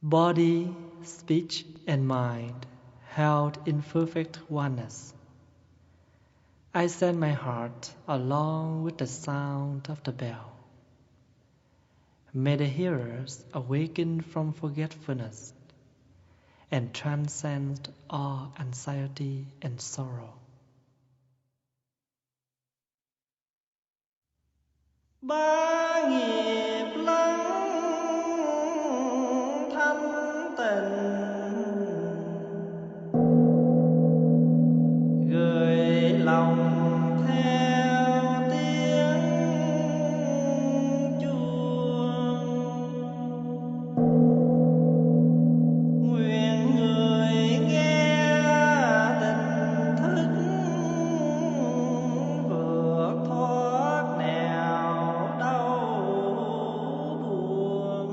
Body, speech, and mind held in perfect oneness. I send my heart along with the sound of the bell. May the hearers awaken from forgetfulness and transcend all anxiety and sorrow. Ba nghiệp lắng thanh tịnh, gửi lòng theo tiếng chuông. Nguyện người nghe tỉnh thức, vượt thoát nẻo đau buồn.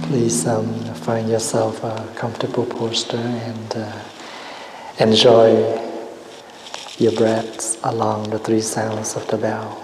Please find yourself a comfortable posture and enjoy your breaths along the three sounds of the bell.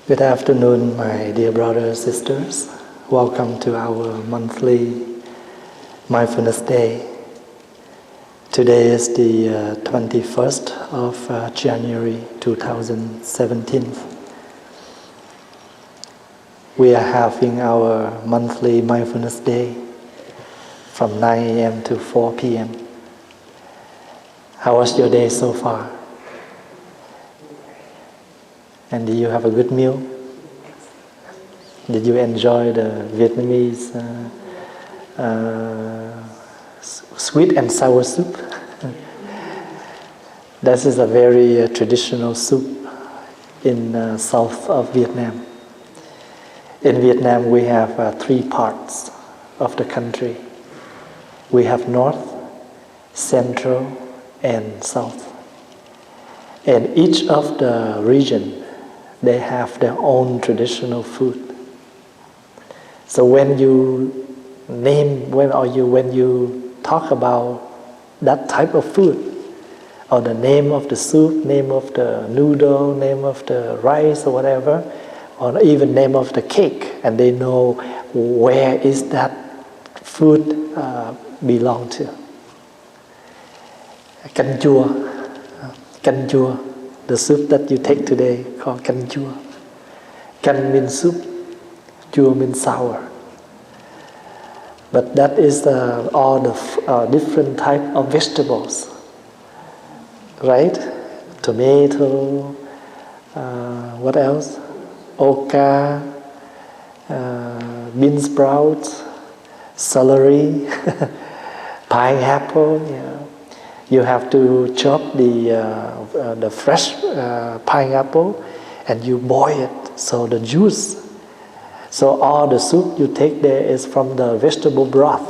Good afternoon, my dear brothers and sisters. Welcome to our monthly Mindfulness Day. Today is the 21st of January 2017. We are having our monthly Mindfulness Day from 9 a.m. to 4 p.m. How was your day so far? And did you have a good meal? Did you enjoy the Vietnamese sweet and sour soup? This is a very traditional soup in south of Vietnam. In Vietnam, we have three parts of the country. We have north, central, and south. And each of the region, they have their own traditional food. So when you talk about that type of food, or the name of the soup, name of the noodle, name of the rice or whatever, or even name of the cake, and they know where is that food belong to. Canh chua, the soup that you take today called canh chua. Canh means soup, chua means sour. But that is all the different type of vegetables, right? Tomato, what else? Oca, bean sprouts, celery, pineapple. Yeah. You have to chop the fresh pineapple and you boil it, so the juice. So all the soup you take there is from the vegetable broth.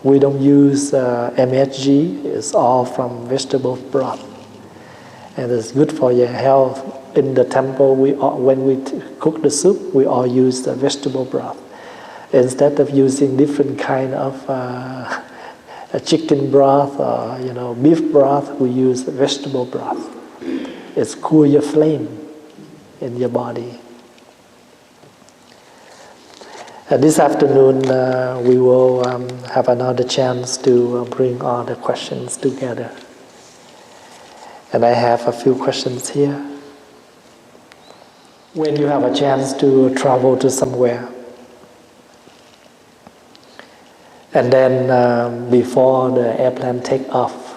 We don't use MSG. It's all from vegetable broth. And it's good for your health. In the temple, when we cook the soup, we all use the vegetable broth. Instead of using different kind of chicken broth or beef broth, we use vegetable broth. It's cool your flame in your body. This afternoon, we will have another chance to bring all the questions together. And I have a few questions here. When you have a chance to travel to somewhere, and then before the airplane take off,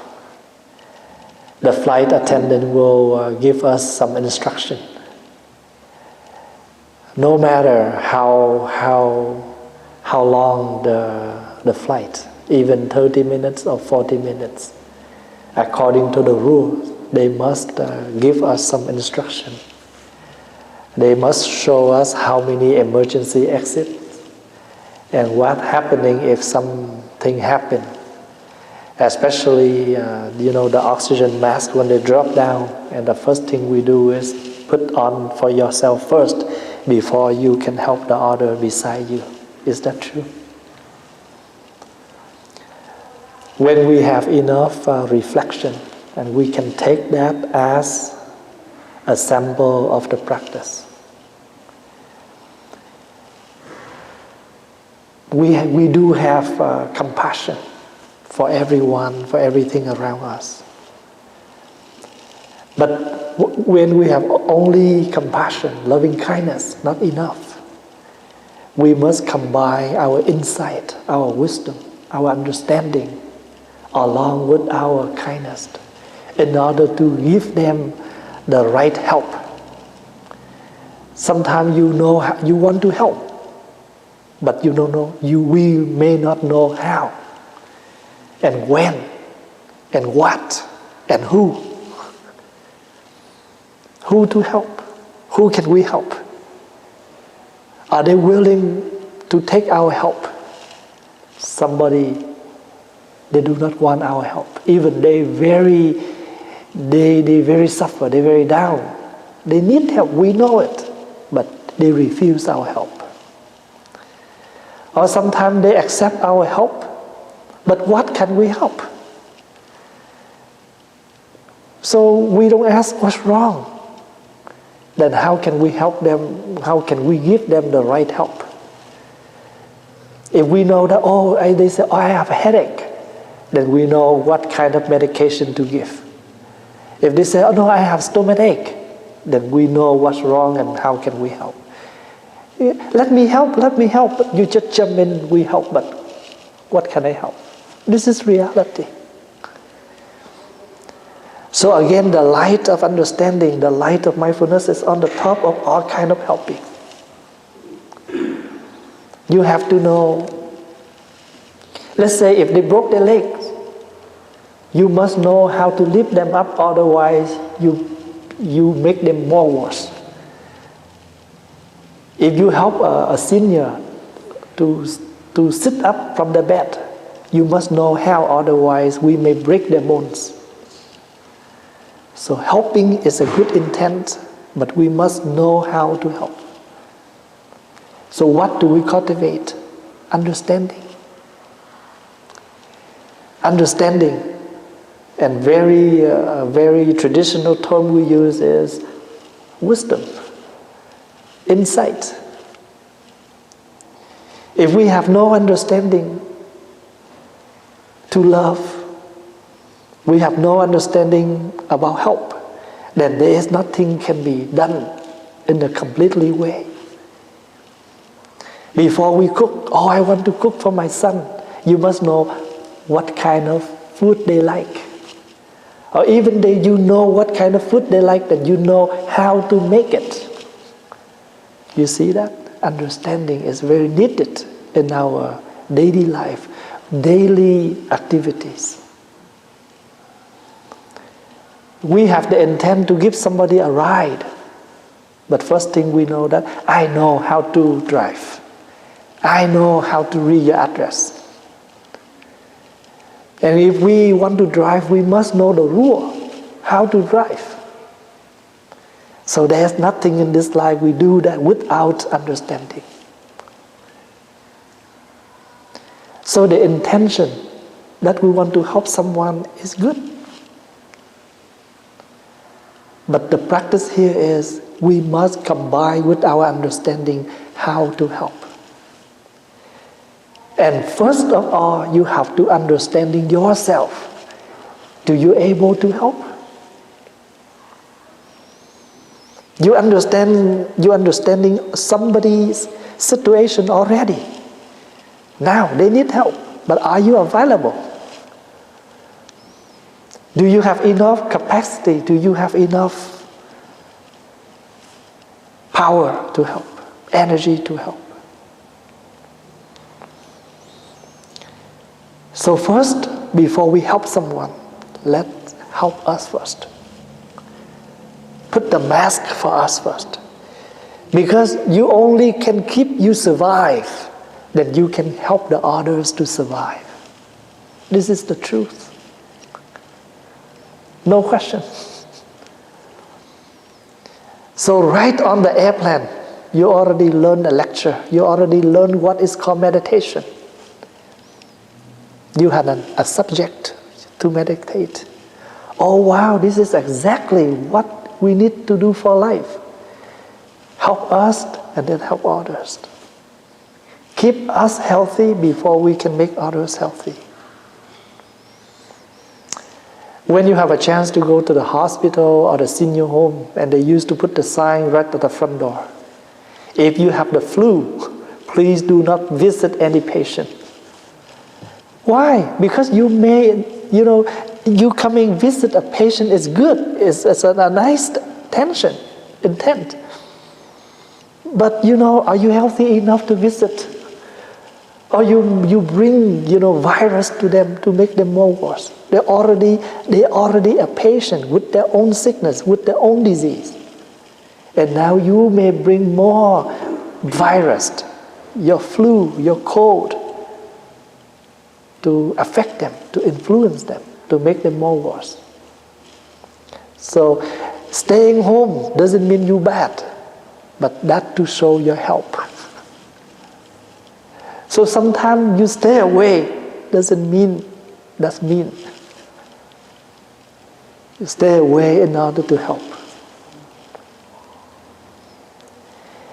the flight attendant will give us some instruction. No matter how long the flight, even 30 minutes or 40 minutes, according to the rules, they must give us some instruction. They must show us how many emergency exits and what happening if something happen. Especially, the oxygen mask when they drop down, and the first thing we do is put on for yourself first before you can help the other beside you. Is that true? When we have enough reflection, and we can take that as a sample of the practice. We do have compassion for everyone, for everything around us. But when we have only compassion, loving kindness, not enough. We must combine our insight, our wisdom, our understanding, along with our kindness, in order to give them the right help. Sometimes you want to help, but you don't know, we may not know how, and when, and what, and who. Who to help? Who can we help? Are they willing to take our help? Somebody, they do not want our help. Even they very suffer, they very down. They need help, we know it, but they refuse our help. Or sometimes they accept our help, but what can we help? So we don't ask what's wrong. Then how can we help them? How can we give them the right help? If we know that, they say, I have a headache, then we know what kind of medication to give. If they say, no, I have stomach ache, then we know what's wrong and how can we help. Let me help. But you just jump in, we help, but what can I help? This is reality. So again, the light of understanding, the light of mindfulness is on the top of all kind of helping. You have to know, let's say if they broke their legs, you must know how to lift them up, otherwise you make them more worse. If you help a senior to sit up from the bed, you must know how, otherwise we may break their bones. So helping is a good intent, but we must know how to help. So what do we cultivate? Understanding. Understanding. And very traditional term we use is wisdom, insight. If we have no understanding to love, we have no understanding about help, then there is nothing can be done in a completely way. Before we cook, I want to cook for my son, you must know what kind of food they like. Or even you know what kind of food they like, then you know how to make it. You see that? Understanding is very needed in our daily life, daily activities. We have the intent to give somebody a ride, but first thing we know that I know how to drive. I know how to read your address. And if we want to drive, we must know the rule, how to drive. So there's nothing in this life we do that without understanding. So the intention that we want to help someone is good. But the practice here is we must combine with our understanding how to help. And first of all, you have to understanding yourself. Do you able to help? You understanding somebody's situation already. Now they need help, but are you available? Do you have enough capacity? Do you have enough power to help, energy to help? So first, before we help someone, let's help us first. Put the mask for us first. Because you only can keep you survive, then you can help the others to survive. This is the truth. No question. So right on the airplane, you already learned a lecture. You already learned what is called meditation. You had a subject to meditate. Oh wow, this is exactly what we need to do for life. Help us and then help others. Keep us healthy before we can make others healthy. When you have a chance to go to the hospital or the senior home, and they used to put the sign right at the front door. If you have the flu, please do not visit any patient. Why? Because you may, you coming visit a patient is good. It's a nice intent. But are you healthy enough to visit? Or you bring virus to them to make them more worse. They're already a patient with their own sickness, with their own disease. And now you may bring more virus, your flu, your cold, to affect them, to influence them, to make them more worse. So staying home doesn't mean you bad, but that to show your help. So sometimes you stay away doesn't mean that's mean. You stay away in order to help.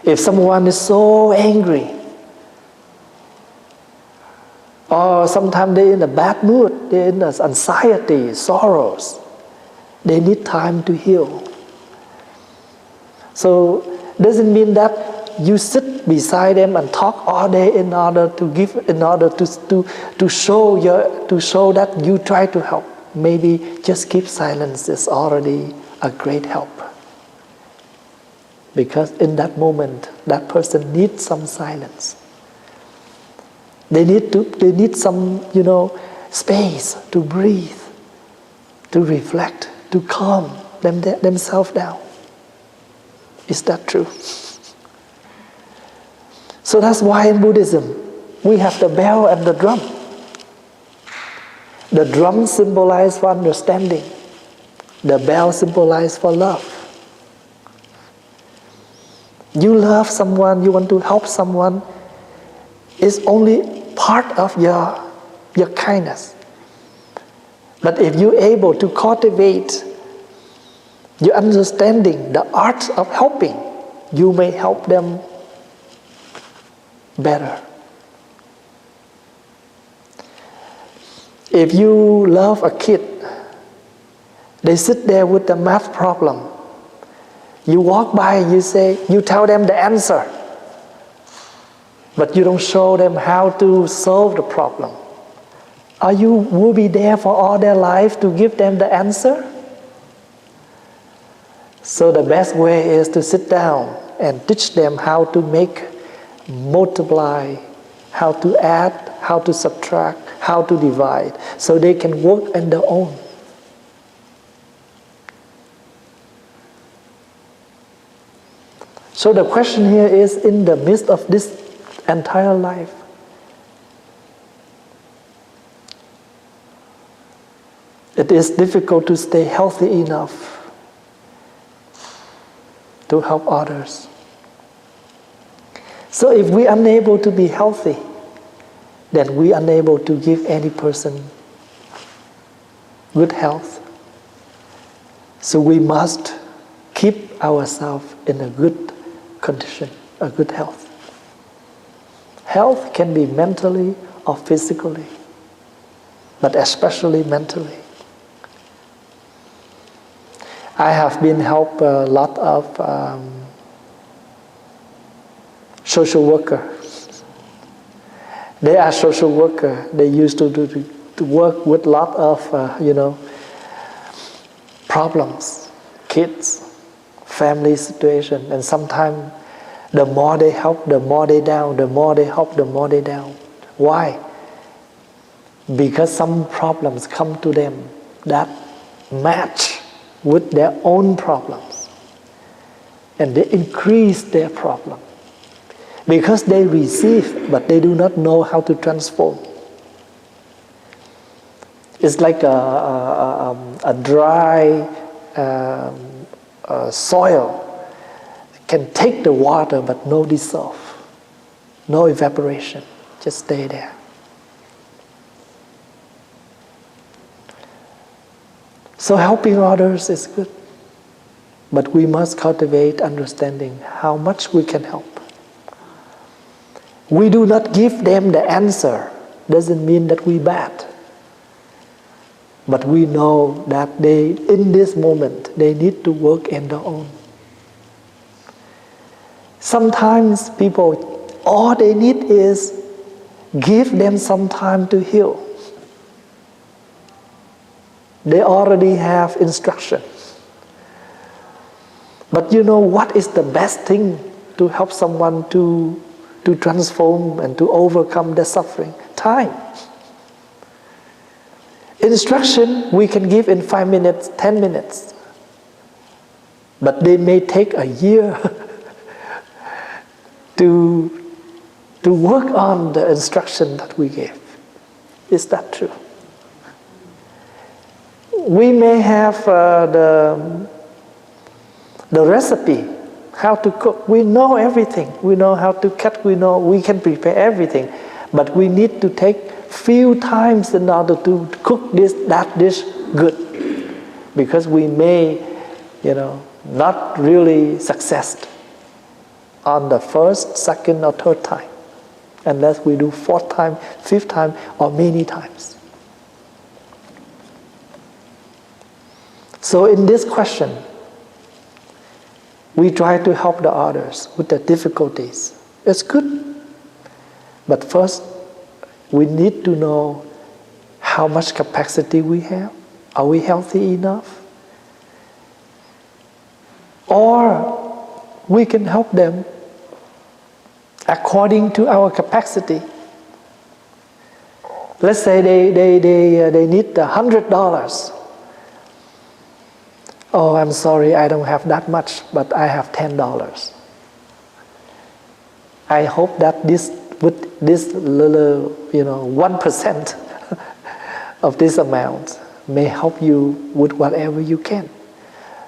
If someone is so angry, or sometimes they're in a bad mood, they're in anxiety, sorrows, they need time to heal. So doesn't mean that you sit beside them and talk all day in order to show that you try to help. Maybe just keep silence is already a great help. Because in that moment, that person needs some silence. They need some, space to breathe, to reflect, to calm themselves down. Is that true? So that's why in Buddhism, we have the bell and the drum. The drum symbolizes for understanding. The bell symbolizes for love. You love someone, you want to help someone, is only part of your kindness. But if you're able to cultivate your understanding, the art of helping, you may help them better. If you love a kid, they sit there with a math problem. You walk by, you tell them the answer, but you don't show them how to solve the problem. Are you will be there for all their life to give them the answer? So the best way is to sit down and teach them how to multiply, how to add, how to subtract, how to divide, so they can work on their own. So the question here is, in the midst of this entire life, It is difficult to stay healthy enough to help others. So if we are unable to be healthy, then we are unable to give any person good health. So we must keep ourselves in a good condition, a good health. Health can be mentally or physically, but especially mentally. I have been helped a lot of social workers. They are social workers. They used to work with a lot of problems, kids, family situation, and sometimes the more they help, the more they down. The more they help, the more they down. Why? Because some problems come to them that match with their own problems, and they increase their problem because they receive, but they do not know how to transform. It's like a dry soil can take the water, but no dissolve, no evaporation, just stay there. So helping others is good, but we must cultivate understanding how much we can help. We do not give them the answer, doesn't mean that we bad. But we know that they, in this moment, they need to work on their own. Sometimes people, all they need is give them some time to heal. They already have instruction. But you know what is the best thing to help someone to transform and to overcome their suffering? Time. Instruction we can give in 5 minutes, 10 minutes. But they may take a year to work on the instruction that we gave. Is that true? We may have the recipe, how to cook. We know everything. We know how to cut. We can prepare everything. But we need to take few times in order to cook that dish good. Because we may, not really succeed on the first, second, or third time. Unless we do fourth time, fifth time, or many times. So in this question, we try to help the others with the difficulties. It's good. But first, we need to know how much capacity we have. Are we healthy enough? Or we can help them according to our capacity. Let's say they need $100. Oh, I'm sorry, I don't have that much, but I have $10. I hope that with this little, 1% of this amount may help you with whatever you can.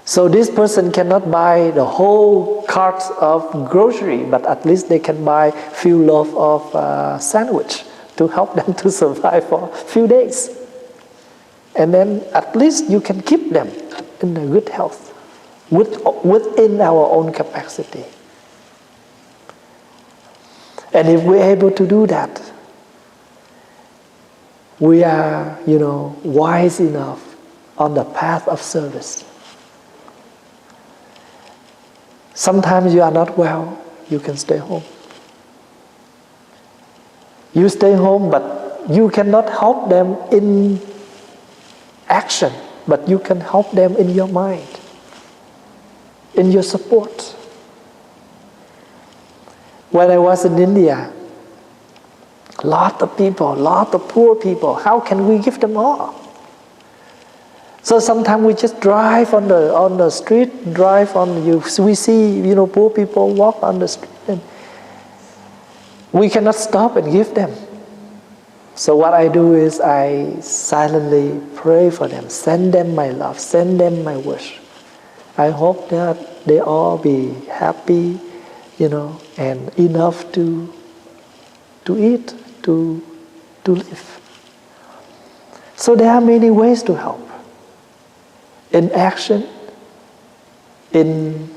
So this person cannot buy the whole cart of grocery, but at least they can buy a few loaves of sandwich to help them to survive for a few days. And then at least you can keep them in a good health within our own capacity. And if we're able to do that, we are, wise enough on the path of service. Sometimes you are not well, you can stay home. You stay home, but you cannot help them in action, but you can help them in your mind, in your support. When I was in India, a lot of people, a lot of poor people, how can we give them all? So sometimes we just drive on the street, we see, poor people walk on the street, and we cannot stop and give them. So what I do is I silently pray for them, send them my love, send them my wish. I hope that they all be happy, and enough to eat, to live. So there are many ways to help. In action, in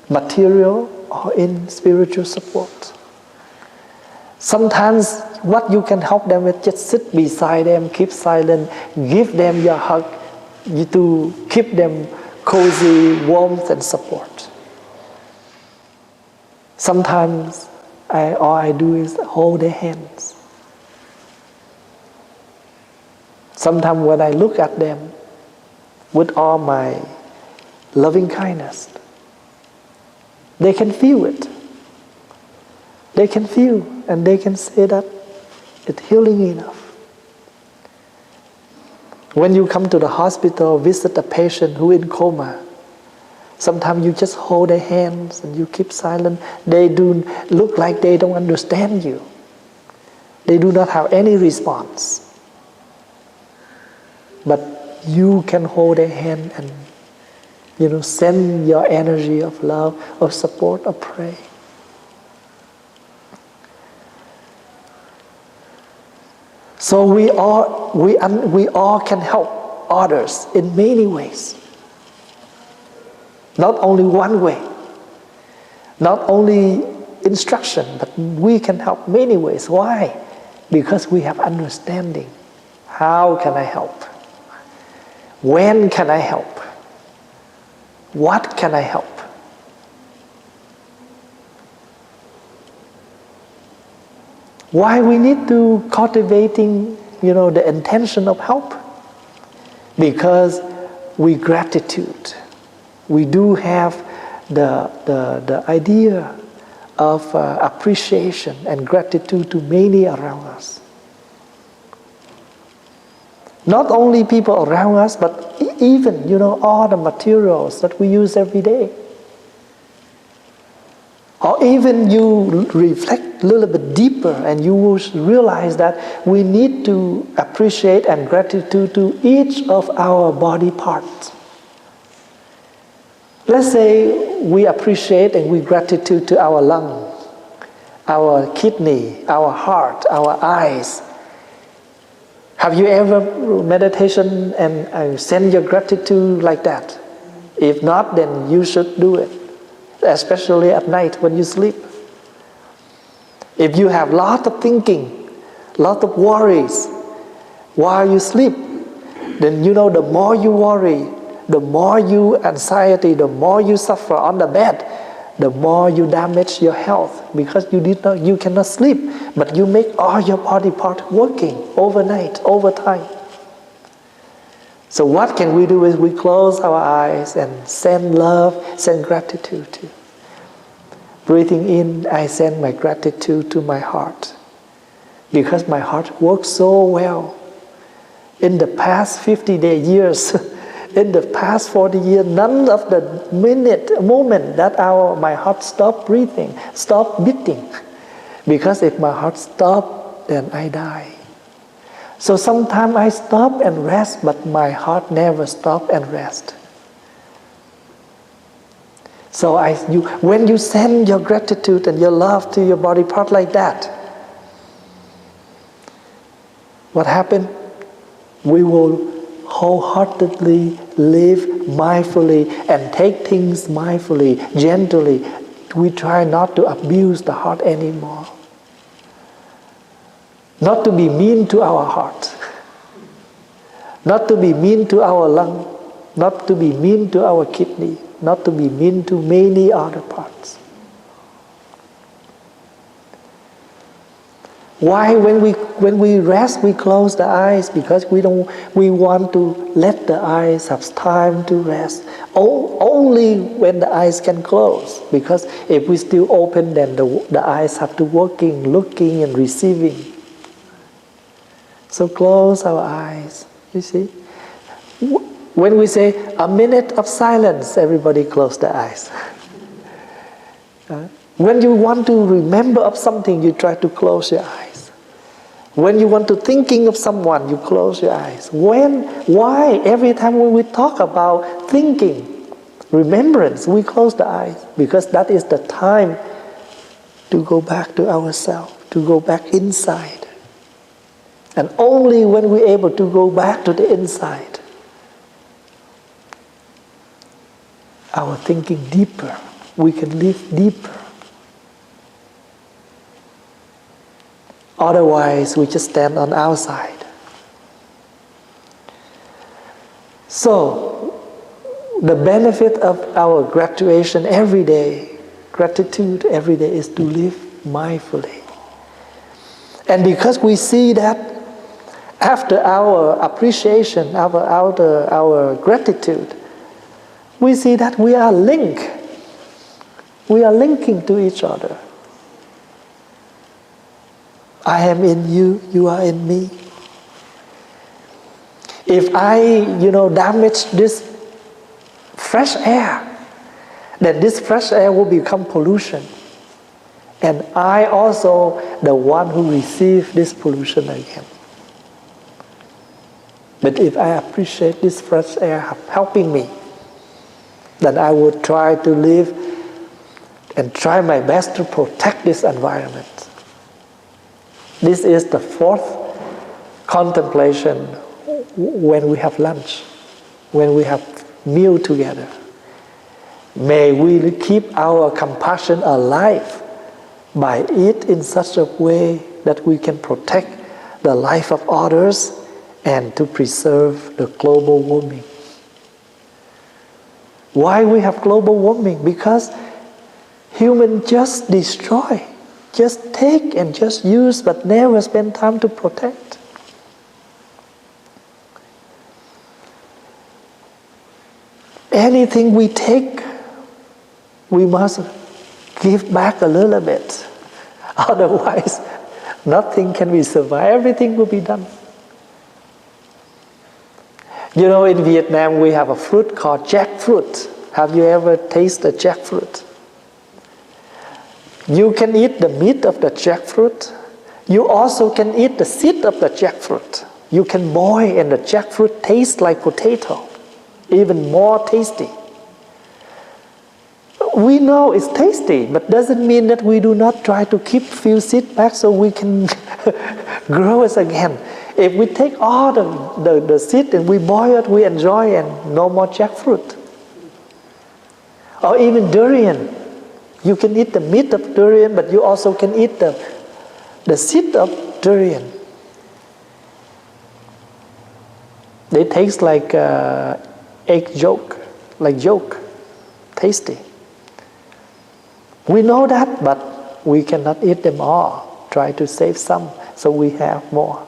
material, or in spiritual support. Sometimes what you can help them with, just sit beside them, keep silent, give them your hug to keep them cozy, warmth and support. Sometimes all I do is hold their hands. Sometimes when I look at them with all my loving kindness, they can feel it. They can feel and they can say that it's healing enough. When you come to the hospital, visit a patient who is in coma, sometimes you just hold their hands and you keep silent. They do look like they don't understand you. They do not have any response. But you can hold their hand and send your energy of love, of support, of prayer. So we all can help others in many ways. Not only one way, not only instruction, but we can help many ways. Why? Because we have understanding. How can I help? When can I help? What can I help? Why we need to cultivating, the intention of help? Because we gratitude. We do have the idea of appreciation and gratitude to many around us. Not only people around us, but even, all the materials that we use every day. Or even you reflect a little bit deeper and you will realize that we need to appreciate and gratitude to each of our body parts. Let's say we appreciate and we gratitude to our lung, our kidney, our heart, our eyes. Have you ever meditation and send your gratitude like that? If not, then you should do it, especially at night when you sleep. If you have lot of thinking, lot of worries while you sleep, then the more you worry, the more you anxiety, the more you suffer on the bed, the more you damage your health because you cannot sleep, but you make all your body parts working overnight, overtime. So what can we do is we close our eyes and send love, send gratitude to. Breathing in, I send my gratitude to my heart because my heart works so well. In the past 50 years, in the past 40 years, none of the moment that my heart stopped breathing, stopped beating. Because if my heart stopped, then I die. So sometimes I stop and rest, but my heart never stops and rests. So when you send your gratitude and your love to your body part like that, what happens? We will wholeheartedly live mindfully and take things mindfully, gently. We try not to abuse the heart anymore. Not to be mean to our heart. Not to be mean to our lung. Not to be mean to our kidney. Not to be mean to many other parts. Why when we rest we close the eyes? Because we want to let the eyes have time to rest. Only when the eyes can close. Because if we still open, then the eyes have to working, looking and receiving. So close our eyes. You see? When we say a minute of silence, everybody close their eyes. When you want to remember of something, you try to close your eyes. When you want to thinking of someone, you close your eyes. Why? Every time when we talk about thinking, remembrance, we close the eyes. Because that is the time to go back to ourselves, to go back inside. And only when we're able to go back to the inside, our thinking deeper, we can live deeper. Otherwise, we just stand on outside. So, the benefit of our gratitude every day is to live mindfully. And because we see that after our appreciation, after our gratitude, we see that we are linked. We are linking to each other. I am in you, you are in me. If I, damage this fresh air, then this fresh air will become pollution. And I also the one who receives this pollution again. But if I appreciate this fresh air helping me, then I will try to live and try my best to protect this environment. This is the fourth contemplation when we have lunch, when we have meal together. May we keep our compassion alive by eat in such a way that we can protect the life of others and to preserve the global warming. Why we have global warming? Because humans just destroy. Just take and just use, but never spend time to protect. Anything we take, we must give back a little bit. Otherwise, nothing can be survived. Everything will be done. In Vietnam, we have a fruit called jackfruit. Have you ever tasted jackfruit? You can eat the meat of the jackfruit. You also can eat the seed of the jackfruit. You can boil and the jackfruit tastes like potato, even more tasty. We know it's tasty, but doesn't mean that we do not try to keep few seeds back so we can grow it again. If we take all the seed and we boil it, we enjoy and no more jackfruit. Or even durian. You can eat the meat of durian, but you also can eat the seed of durian. They taste like egg yolk, like yolk, tasty. We know that, but we cannot eat them all. Try to save some so we have more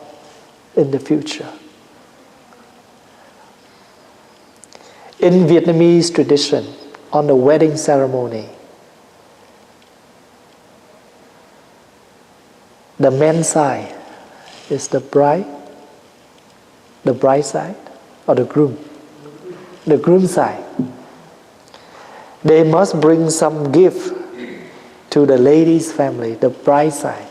in the future. In Vietnamese tradition, on the wedding ceremony, the men's side is the bride side, or the groom. The groom side. They must bring some gift to the lady's family, the bride side,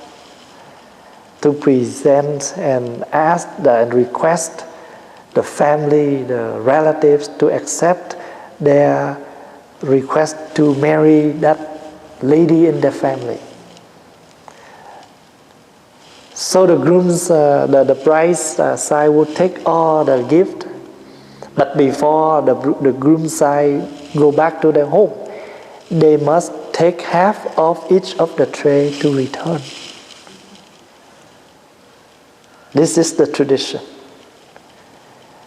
to present and ask and request the family, the relatives to accept their request to marry that lady in their family. So the groom's, the bride's side will take all the gift, but before the groom's side go back to their home, they must take half of each of the tray to return. This is the tradition.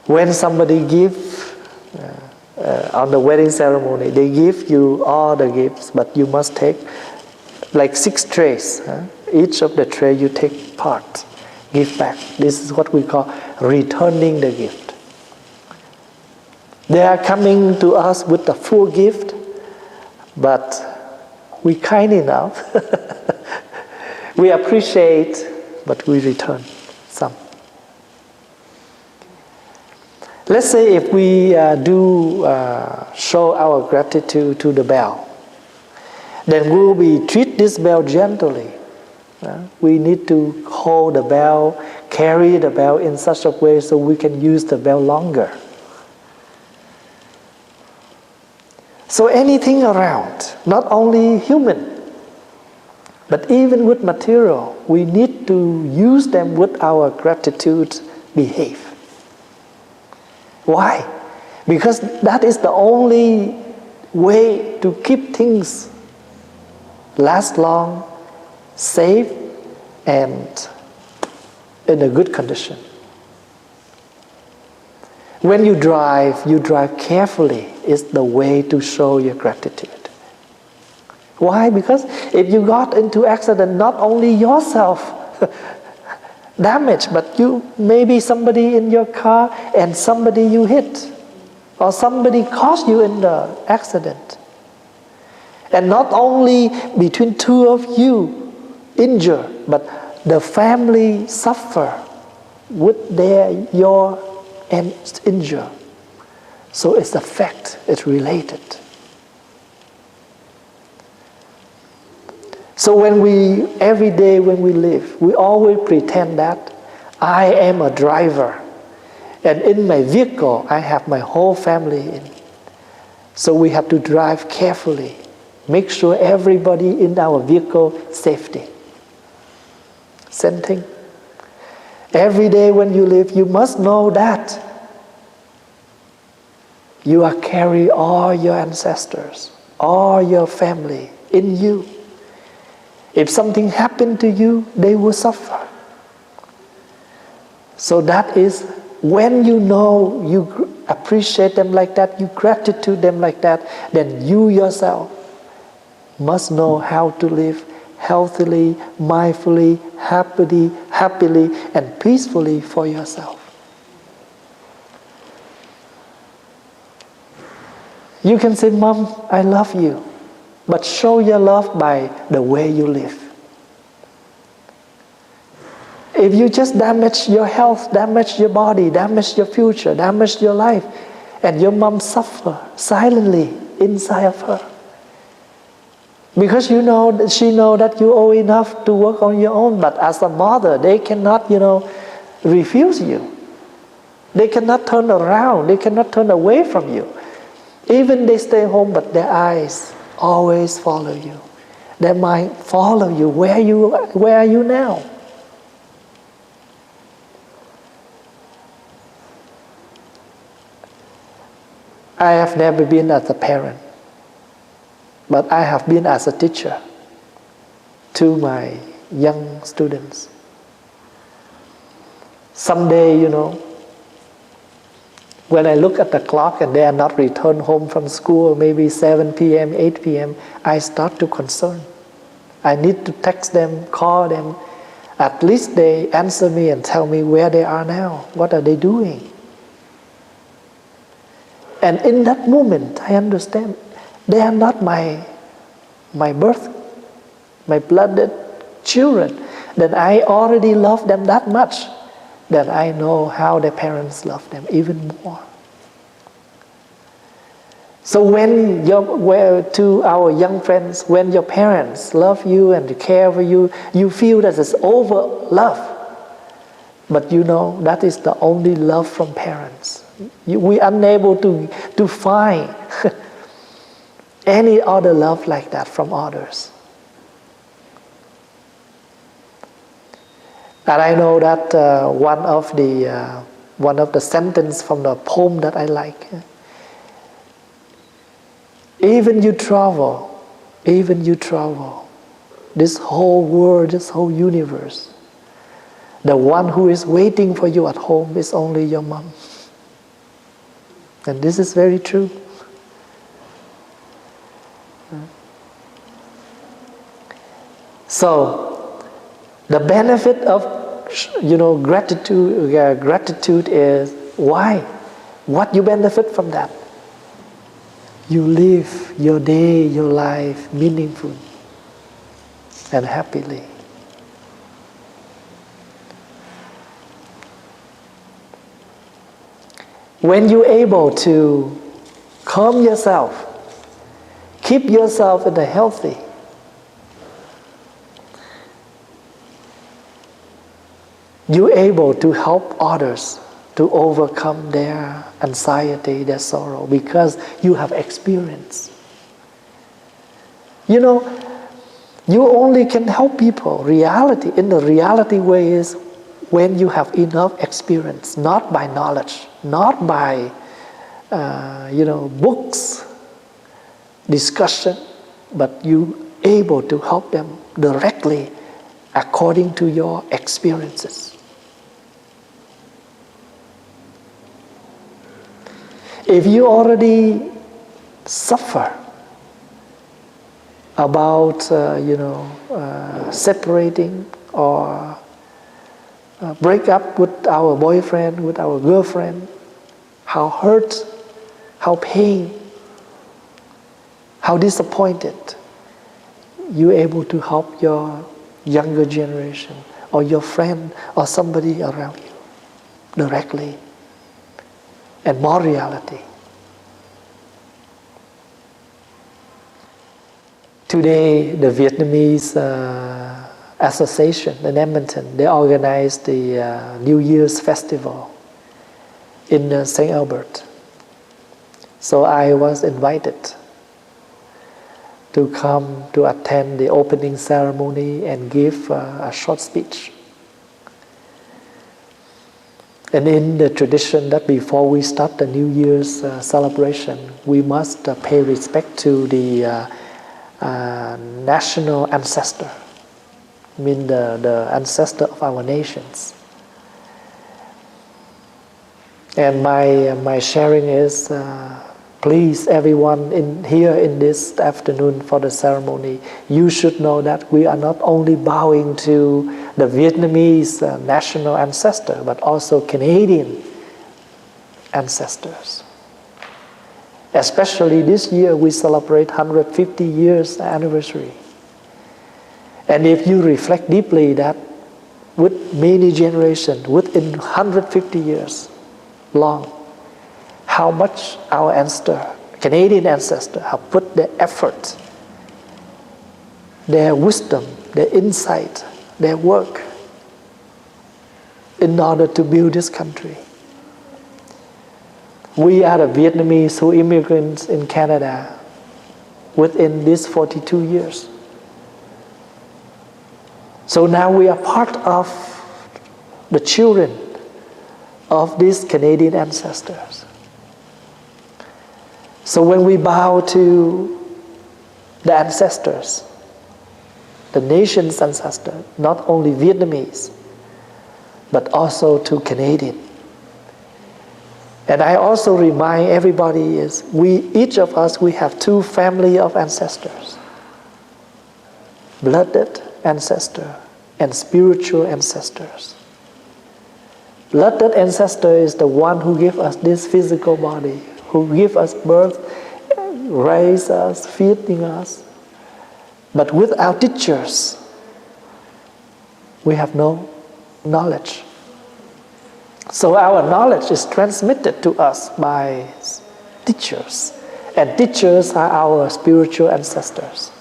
When somebody gives on the wedding ceremony, they give you all the gifts, but you must take like 6 trays. Each of the tray you take part, give back. This is what we call returning the gift. They are coming to us with the full gift, but we kind enough. We appreciate, but we return some. Let's say if we show our gratitude to the bell, then we will treat this bell gently. We need to hold the bell, carry the bell in such a way so we can use the bell longer. So anything around, not only human, but even with material, we need to use them with our gratitude behave. Why? Because that is the only way to keep things last long, safe, and in a good condition. When you drive carefully. Is the way to show your gratitude. Why? Because if you got into accident, not only yourself damaged, but you maybe somebody in your car and somebody you hit, or somebody caused you in the accident. And not only between two of you injured, but the family suffer with your injury. So it's a fact, it's related. So every day when we live, we always pretend that I am a driver. And in my vehicle, I have my whole family in. So we have to drive carefully. Make sure everybody in our vehicle safety. Same thing. Every day when you live, you must know that you are carrying all your ancestors, all your family in you. If something happened to you, they will suffer. So that is when you know you appreciate them like that, you gratitude them like that, then you yourself must know how to live healthily, mindfully, happily, and peacefully for yourself. You can say, Mom, I love you. But show your love by the way you live. If you just damage your health, damage your body, damage your future, damage your life, and your mom suffer silently inside of her. Because she know that you owe enough to work on your own, but as a mother, they cannot, refuse you. They cannot turn around, they cannot turn away from you. Even they stay home, but their eyes always follow you. Their mind follow you. Where are you now? I have never been as a parent, but I have been as a teacher to my young students. Someday, when I look at the clock and they are not returned home from school, maybe 7 p.m., 8 p.m., I start to concern. I need to text them, call them. At least they answer me and tell me where they are now. What are they doing? And in that moment, I understand they are not my blooded children. Then I already love them that much. Then I know how their parents love them even more. So to our young friends, when your parents love you and care for you, you feel that it's over love. But that is the only love from parents. We are unable to find any other love like that from others. And I know that one of the sentence from the poem that I like. Even you travel, this whole world, this whole universe, the one who is waiting for you at home is only your mom. And this is very true. So, the benefit of gratitude is why? What you benefit from that? You live your day, your life meaningful and happily. When you're able to calm yourself, keep yourself in a healthy, you're able to help others to overcome their anxiety, their sorrow, because you have experience. You know, you only can help people. Reality, in the reality way, is when you have enough experience, not by knowledge, not by books, discussion, but you able to help them directly according to your experiences. If you already suffer about separating or break up with our boyfriend, with our girlfriend, how hurt, how pain, how disappointed, you're able to help your younger generation or your friend or somebody around you directly, and more reality. Today, the Vietnamese association in Edmonton, they organized the New Year's festival in St. Albert. So I was invited to come to attend the opening ceremony and give a short speech. And in the tradition that before we start the New Year's celebration, we must pay respect to the national ancestor, I mean the ancestor of our nations. And my sharing is, please, everyone here in this afternoon for the ceremony, you should know that we are not only bowing to the Vietnamese national ancestor, but also Canadian ancestors. Especially this year, we celebrate 150 years anniversary. And if you reflect deeply that with many generations, within 150 years long, how much our Canadian ancestors have put their effort, their wisdom, their insight, their work in order to build this country. We are the Vietnamese who immigrants in Canada within these 42 years. So now we are part of the children of these Canadian ancestors. So when we bow to the ancestors, the nation's ancestors, not only Vietnamese, but also to Canadian. And I also remind everybody is, each of us, we have two family of ancestors. Blooded ancestor and spiritual ancestors. Blooded ancestor is the one who gave us this physical body, who gave us birth, raised us, feeding us. But without teachers, we have no knowledge. So our knowledge is transmitted to us by teachers. And teachers are our spiritual ancestors.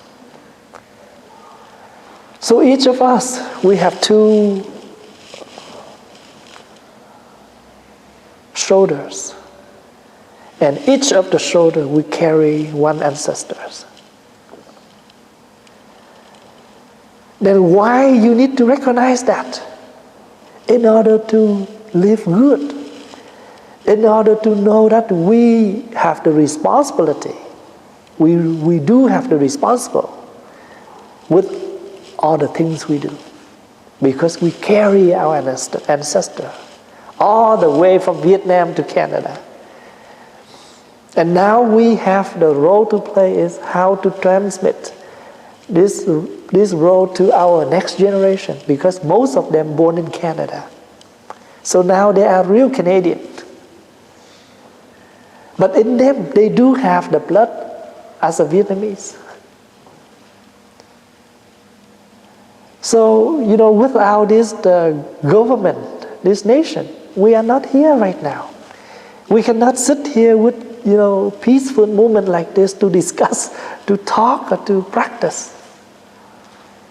So each of us, we have two shoulders. And each of the shoulders, we carry one ancestor. Then why you need to recognize that? In order to live good. In order to know that we have the responsibility. We do have the responsibility with all the things we do. Because we carry our ancestor all the way from Vietnam to Canada. And now we have the role to play is how to transmit this role to our next generation, because most of them born in Canada. So now they are real Canadian. But in them, they do have the blood as a Vietnamese. So, without this, the government, this nation, we are not here right now. We cannot sit here with, peaceful movement like this to discuss, to talk, or to practice.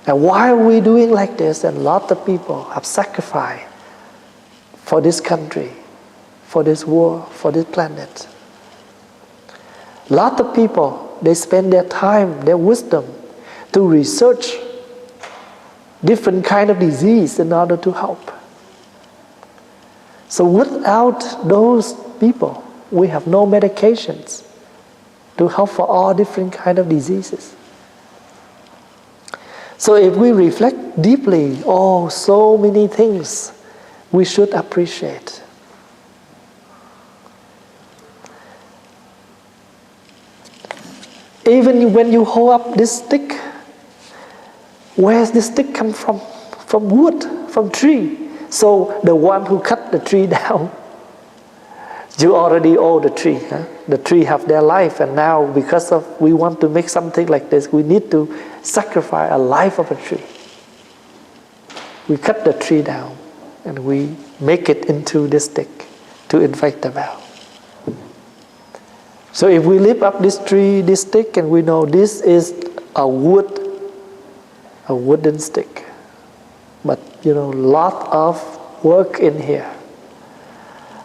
And why are we doing like this? And a lot of people have sacrificed for this country, for this world, for this planet. Lot of people, they spend their time, their wisdom to research different kind of disease in order to help. So without those people, we have no medications to help for all different kind of diseases. So if we reflect deeply, so many things we should appreciate. Even when you hold up this stick, where does this stick come from? From wood, from tree. So the one who cut the tree down, you already owe the tree. Huh? The tree have their life, and now because of we want to make something like this, we need to sacrifice a life of a tree. We cut the tree down and we make it into this stick to invite the vow. So if we lift up this tree, this stick, and we know this is a wooden stick, but lot of work in here.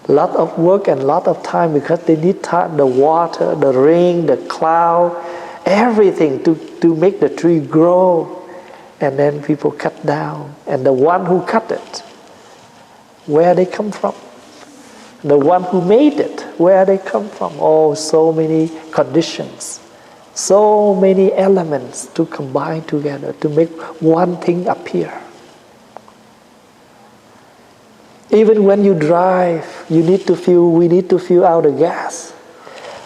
Lot of work and lot of time, because they need time, the water, the rain, the cloud, everything to make the tree grow. And then people cut down. And the one who cut it, where they come from? The one who made it, where they come from? So many conditions, so many elements to combine together to make one thing appear. Even when you drive, we need to fill out the gas.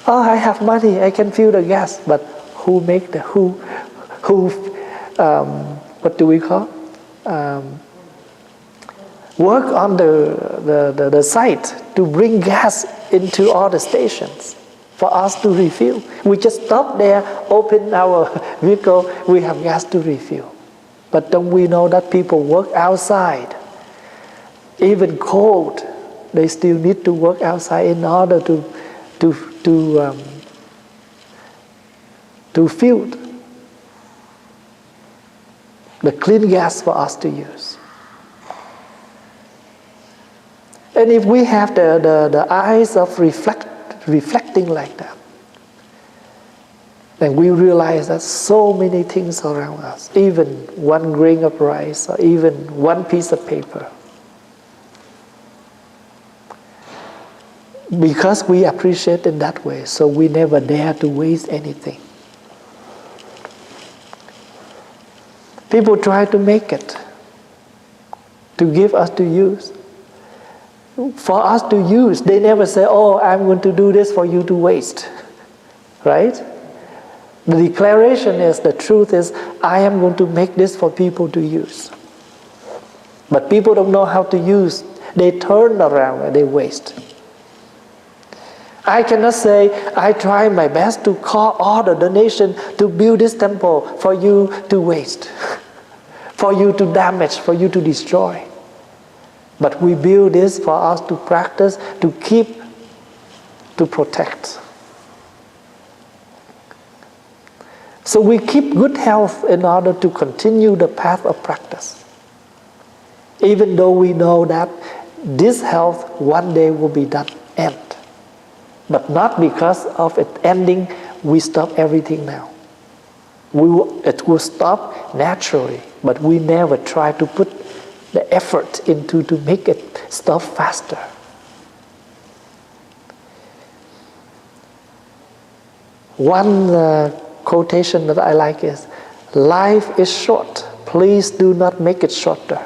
I have money, I can fill the gas, but who make the what do we call? Work on the site to bring gas into all the stations for us to refill. We just stop there, open our vehicle, we have gas to refill. But don't we know that people work outside? Even cold, they still need to work outside in order to fill the clean gas for us to use. And if we have the eyes of reflecting like that, then we realize that so many things around us, even one grain of rice or even one piece of paper, because we appreciate in that way, so we never dare to waste anything. People try to make it, to give us to use. For us to use, they never say, I'm going to do this for you to waste. Right? The declaration is, the truth is, I am going to make this for people to use. But people don't know how to use. They turn around and they waste. I cannot say, I try my best to call all the donation to build this temple for you to waste, for you to damage, for you to destroy. But we build this for us to practice, to keep, to protect. So we keep good health in order to continue the path of practice. Even though we know that this health one day will be done, end. But not because of it ending, we stop everything now. It will stop naturally, but we never try to put the effort into to make it stop faster. One quotation that I like is, life is short, please do not make it shorter.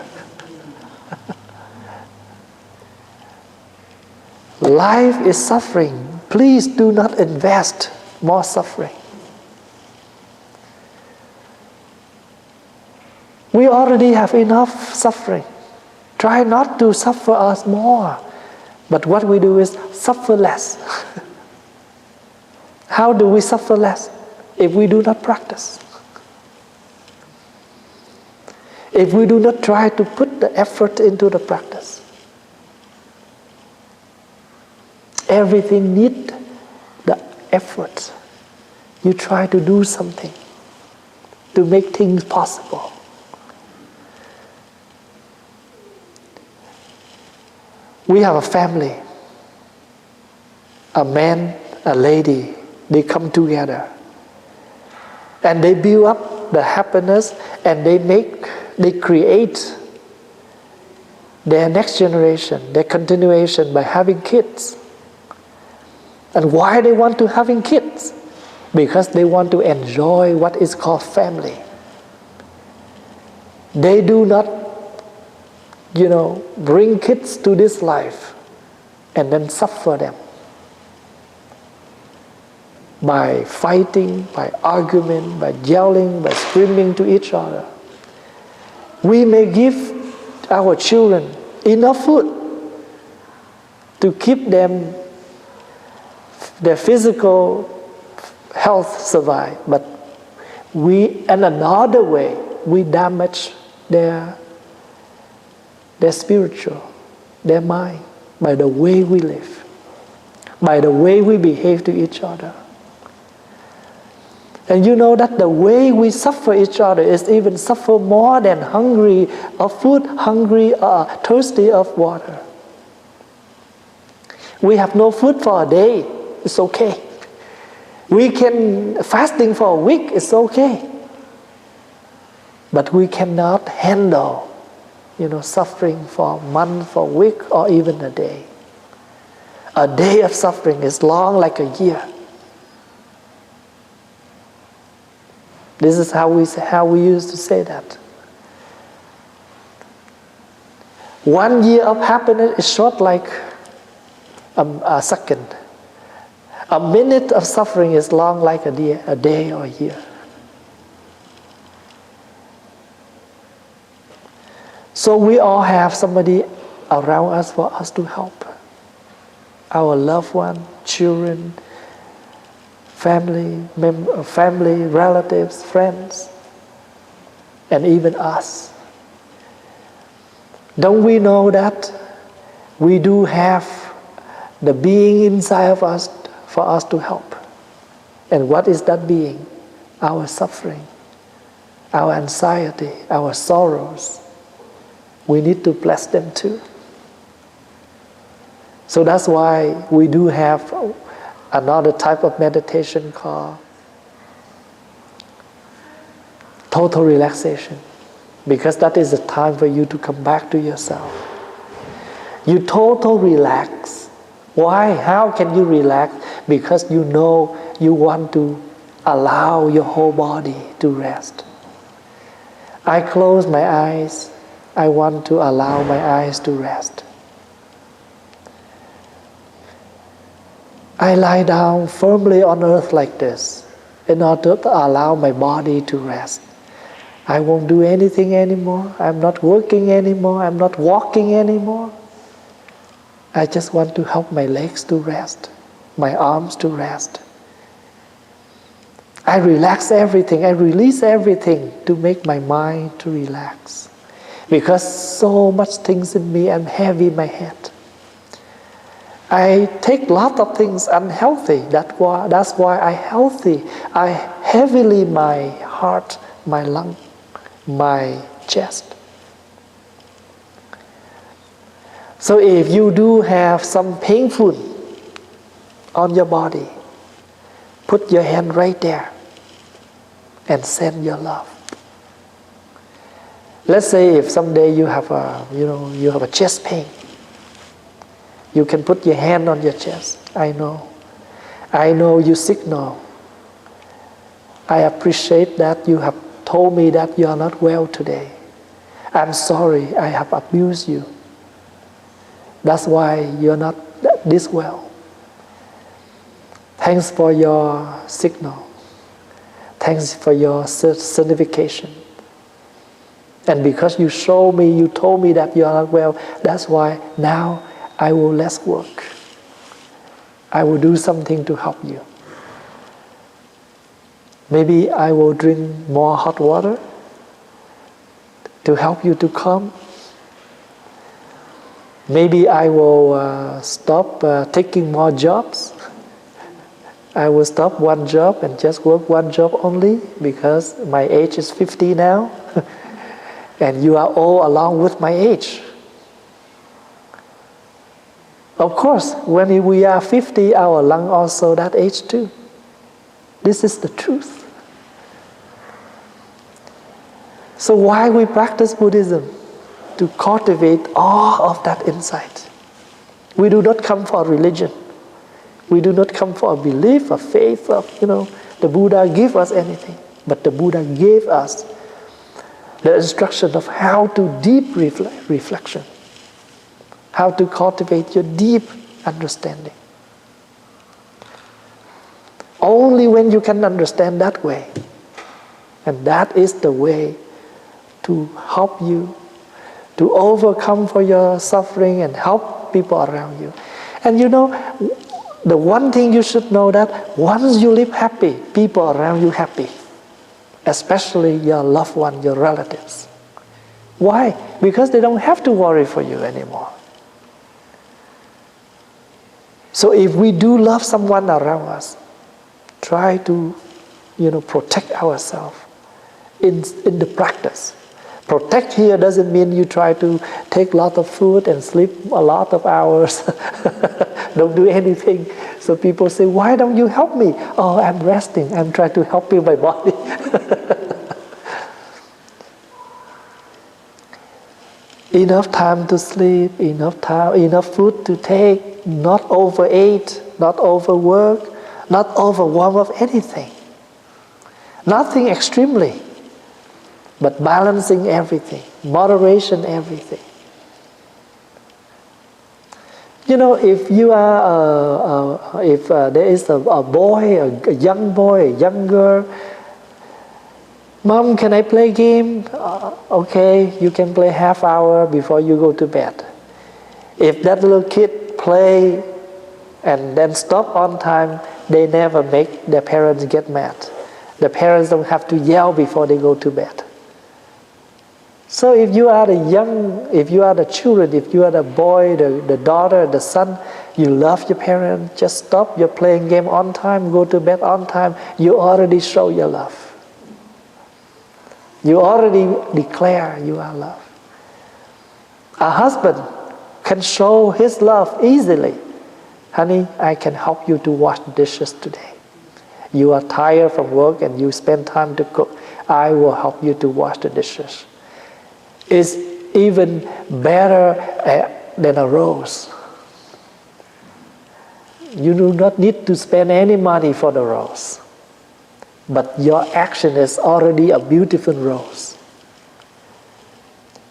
Life is suffering, please do not invest more suffering. We already have enough suffering. Try not to suffer us more. But what we do is suffer less. How do we suffer less? If we do not practice. If we do not try to put the effort into the practice. Everything needs the effort. You try to do something to make things possible. We have a family. A man, a lady, they come together. And they build up the happiness, and they create their next generation, their continuation by having kids. And why they want to having kids? Because they want to enjoy what is called family. They do not, bring kids to this life and then suffer them by fighting, by argument, by yelling, by screaming to each other. We may give our children enough food to keep them, their physical health survive, but in another way, we damage their spiritual, their mind, by the way we live, by the way we behave to each other. And you know that the way we suffer each other is even suffer more than hungry of food, hungry or thirsty of water. We have no food for a day, it's okay. We can fasting for a week, it's okay. But we cannot handle, suffering for a month, for a week, or even a day. A day of suffering is long like a year. This is how we used to say that. 1 year of happiness is short like a second. A minute of suffering is long like a day or a year. So we all have somebody around us for us to help. Our loved one, children, family, relatives, friends, and even us. Don't we know that we do have the being inside of us for us to help? And what is that being? Our suffering, our anxiety, our sorrows. We need to bless them too. So that's why we do have another type of meditation called total relaxation, because that is the time for you to come back to yourself. You total relax. Why? How can you relax? Because you know you want to allow your whole body to rest. I close my eyes. I want to allow my eyes to rest. I lie down firmly on earth like this in order to allow my body to rest. I won't do anything anymore. I'm not working anymore. I'm not walking anymore. I just want to help my legs to rest, my arms to rest. I relax everything. I release everything to make my mind to relax. Because so much things in me, I'm heavy in my head. I take a lot of things unhealthy. That's why I heavily my heart, my lung, my chest. So if you do have some painful on your body, put your hand right there and send your love. Let's say if someday you have a chest pain, you can put your hand on your chest. I know you signal. I appreciate that you have told me that you are not well today. I'm sorry I have abused you. That's why you're not this well. Thanks for your signal. Thanks for your certification. And because you told me that you are not well, that's why now I will less work. I will do something to help you. Maybe I will drink more hot water to help you to calm. Maybe I will stop taking more jobs. I will stop one job and just work one job only because my age is 50 now. And you are all along with my age. Of course, when we are 50, our lung also that age too. This is the truth. So why we practice Buddhism? To cultivate all of that insight. We do not come for religion. We do not come for a belief, a faith of, the Buddha give us anything. But the Buddha gave us the instruction of how to deep reflection. How to cultivate your deep understanding. Only when you can understand that way, and that is the way to help you to overcome for your suffering and help people around you. And the one thing you should know that once you live happy, people around you happy, especially your loved one, your relatives. Why? Because they don't have to worry for you anymore. So if we do love someone around us, try to, protect ourselves in the practice. Protect here doesn't mean you try to take a lot of food and sleep a lot of hours. Don't do anything. So people say, why don't you help me? Oh, I'm resting. I'm trying to help you my body. Enough time to sleep, enough food to take, not overeat, not overwork, not overwhelmed of anything. Nothing extremely, but balancing everything, moderation everything. If you are, if there is a boy, a young boy, a young girl, Mom, can I play game? Okay, you can play half hour before you go to bed. If that little kid play and then stop on time, they never make their parents get mad. The parents don't have to yell before they go to bed. So if you are if you are the children, if you are the boy, the daughter, the son, you love your parents, just stop your playing game on time, go to bed on time, you already show your love. You already declare you are loved. A husband can show his love easily. Honey, I can help you to wash the dishes today. You are tired from work and you spend time to cook. I will help you to wash the dishes. It's even better than a rose. You do not need to spend any money for the rose. But your action is already a beautiful rose.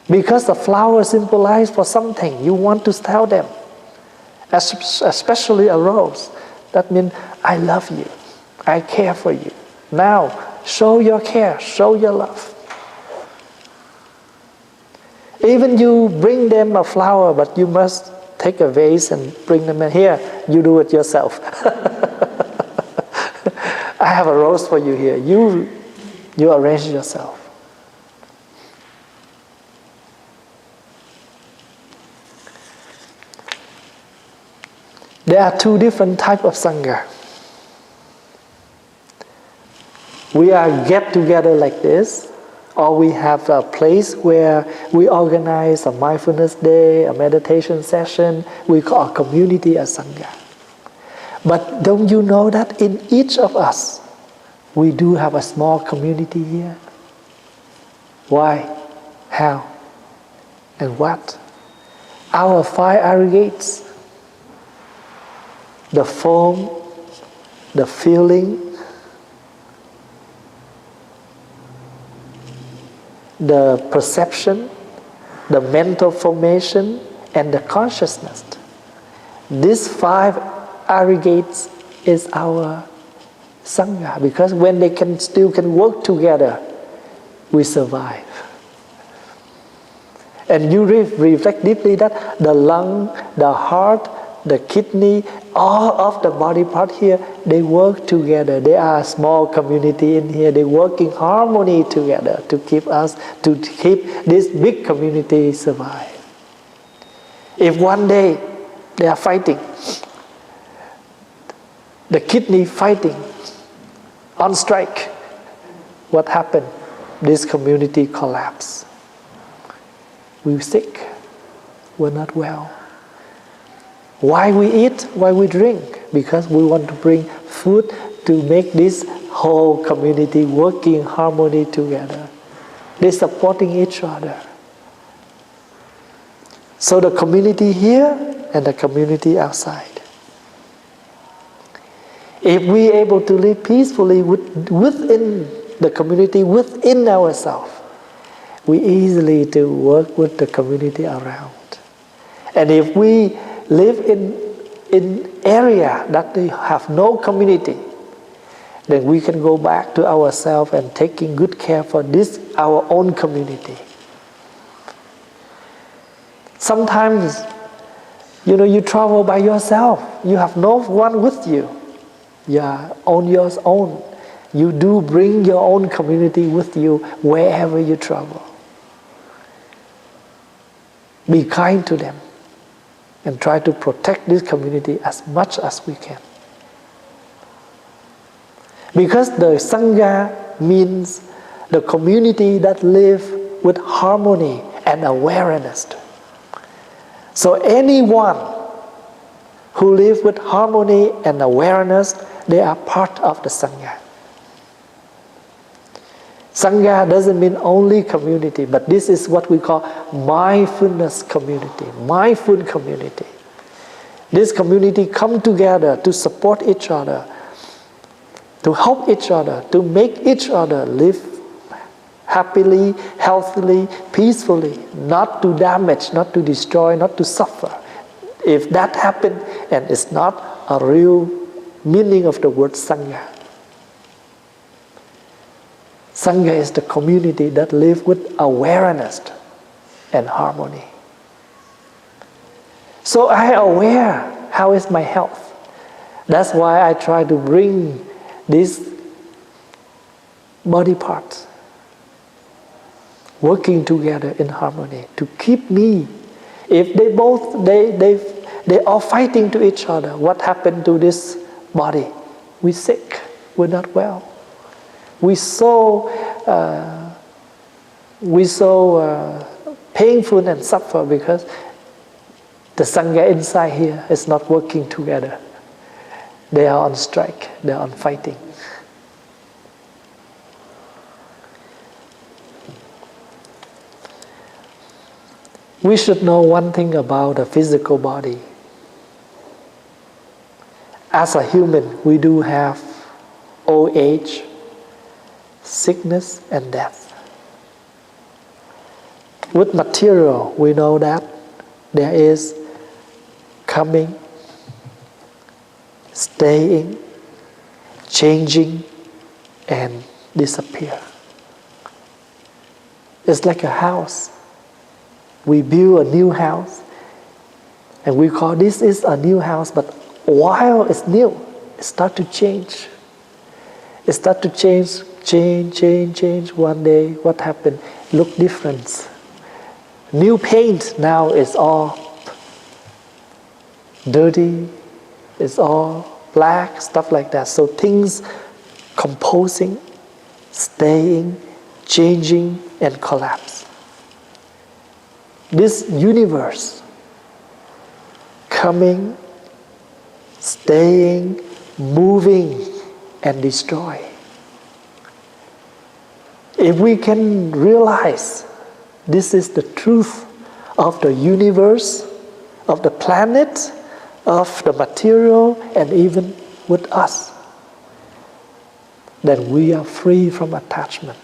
Because the flower symbolizes for something, you want to tell them. Especially a rose. That means, I love you. I care for you. Now, show your care, show your love. Even you bring them a flower, but you must take a vase and bring them in here. You do it yourself. I have a rose for you here. You arrange yourself. There are two different types of Sangha. We are get together like this, or we have a place where we organize a mindfulness day, a meditation session. We call a community a Sangha. But don't you know that in each of us, we do have a small community here? Why? How? And what? Our 5 aggregates. The form, the feeling, the perception, the mental formation, and the consciousness. These 5 aggregates is our Sangha, because when they still can work together, we survive. And you reflect deeply that the lung, the heart, the kidney, all of the body part here, they work together. They are a small community in here. They work in harmony together to keep this big community survive. If one day they are fighting, the kidney fighting, on strike, what happened? This community collapsed. We were sick, we're not well. Why we eat, why we drink? Because we want to bring food to make this whole community working in harmony together. They're supporting each other. So the community here and the community outside. If we are able to live peacefully within the community, within ourselves, we easily to work with the community around. And if we live in area that they have no community, then we can go back to ourselves and taking good care for this, our own community. Sometimes, you travel by yourself. You have no one with you. You are on your own. You do bring your own community with you wherever you travel. Be kind to them and try to protect this community as much as we can. Because the Sangha means the community that live with harmony and awareness. So anyone who live with harmony and awareness, they are part of the Sangha. Sangha doesn't mean only community, but this is what we call mindfulness community, mindful community. This community come together to support each other, to help each other, to make each other live happily, healthily, peacefully, not to damage, not to destroy, not to suffer. If that happens, and it's not a real meaning of the word Sangha. Sangha is the community that live with awareness and harmony. So I am aware how is my health. That's why I try to bring these body parts working together in harmony to keep me. If they are fighting to each other, what happened to this body? We're sick. We're not well. We so painful and suffer because the Sangha inside here is not working together. They are on strike. They are on fighting. We should know one thing about the physical body. As a human, we do have old age, sickness, and death. With material, we know that there is coming, staying, changing, and disappear. It's like a house. We build a new house, and we call this is a new house, but while it's new, it starts to change. It starts to change. One day, what happened? Look different. New paint now is all dirty, it's all black, stuff like that. So things composing, staying, changing, and collapse. This universe, coming, staying, moving, and destroy. If we can realize this is the truth of the universe, of the planet, of the material, and even with us, then we are free from attachment.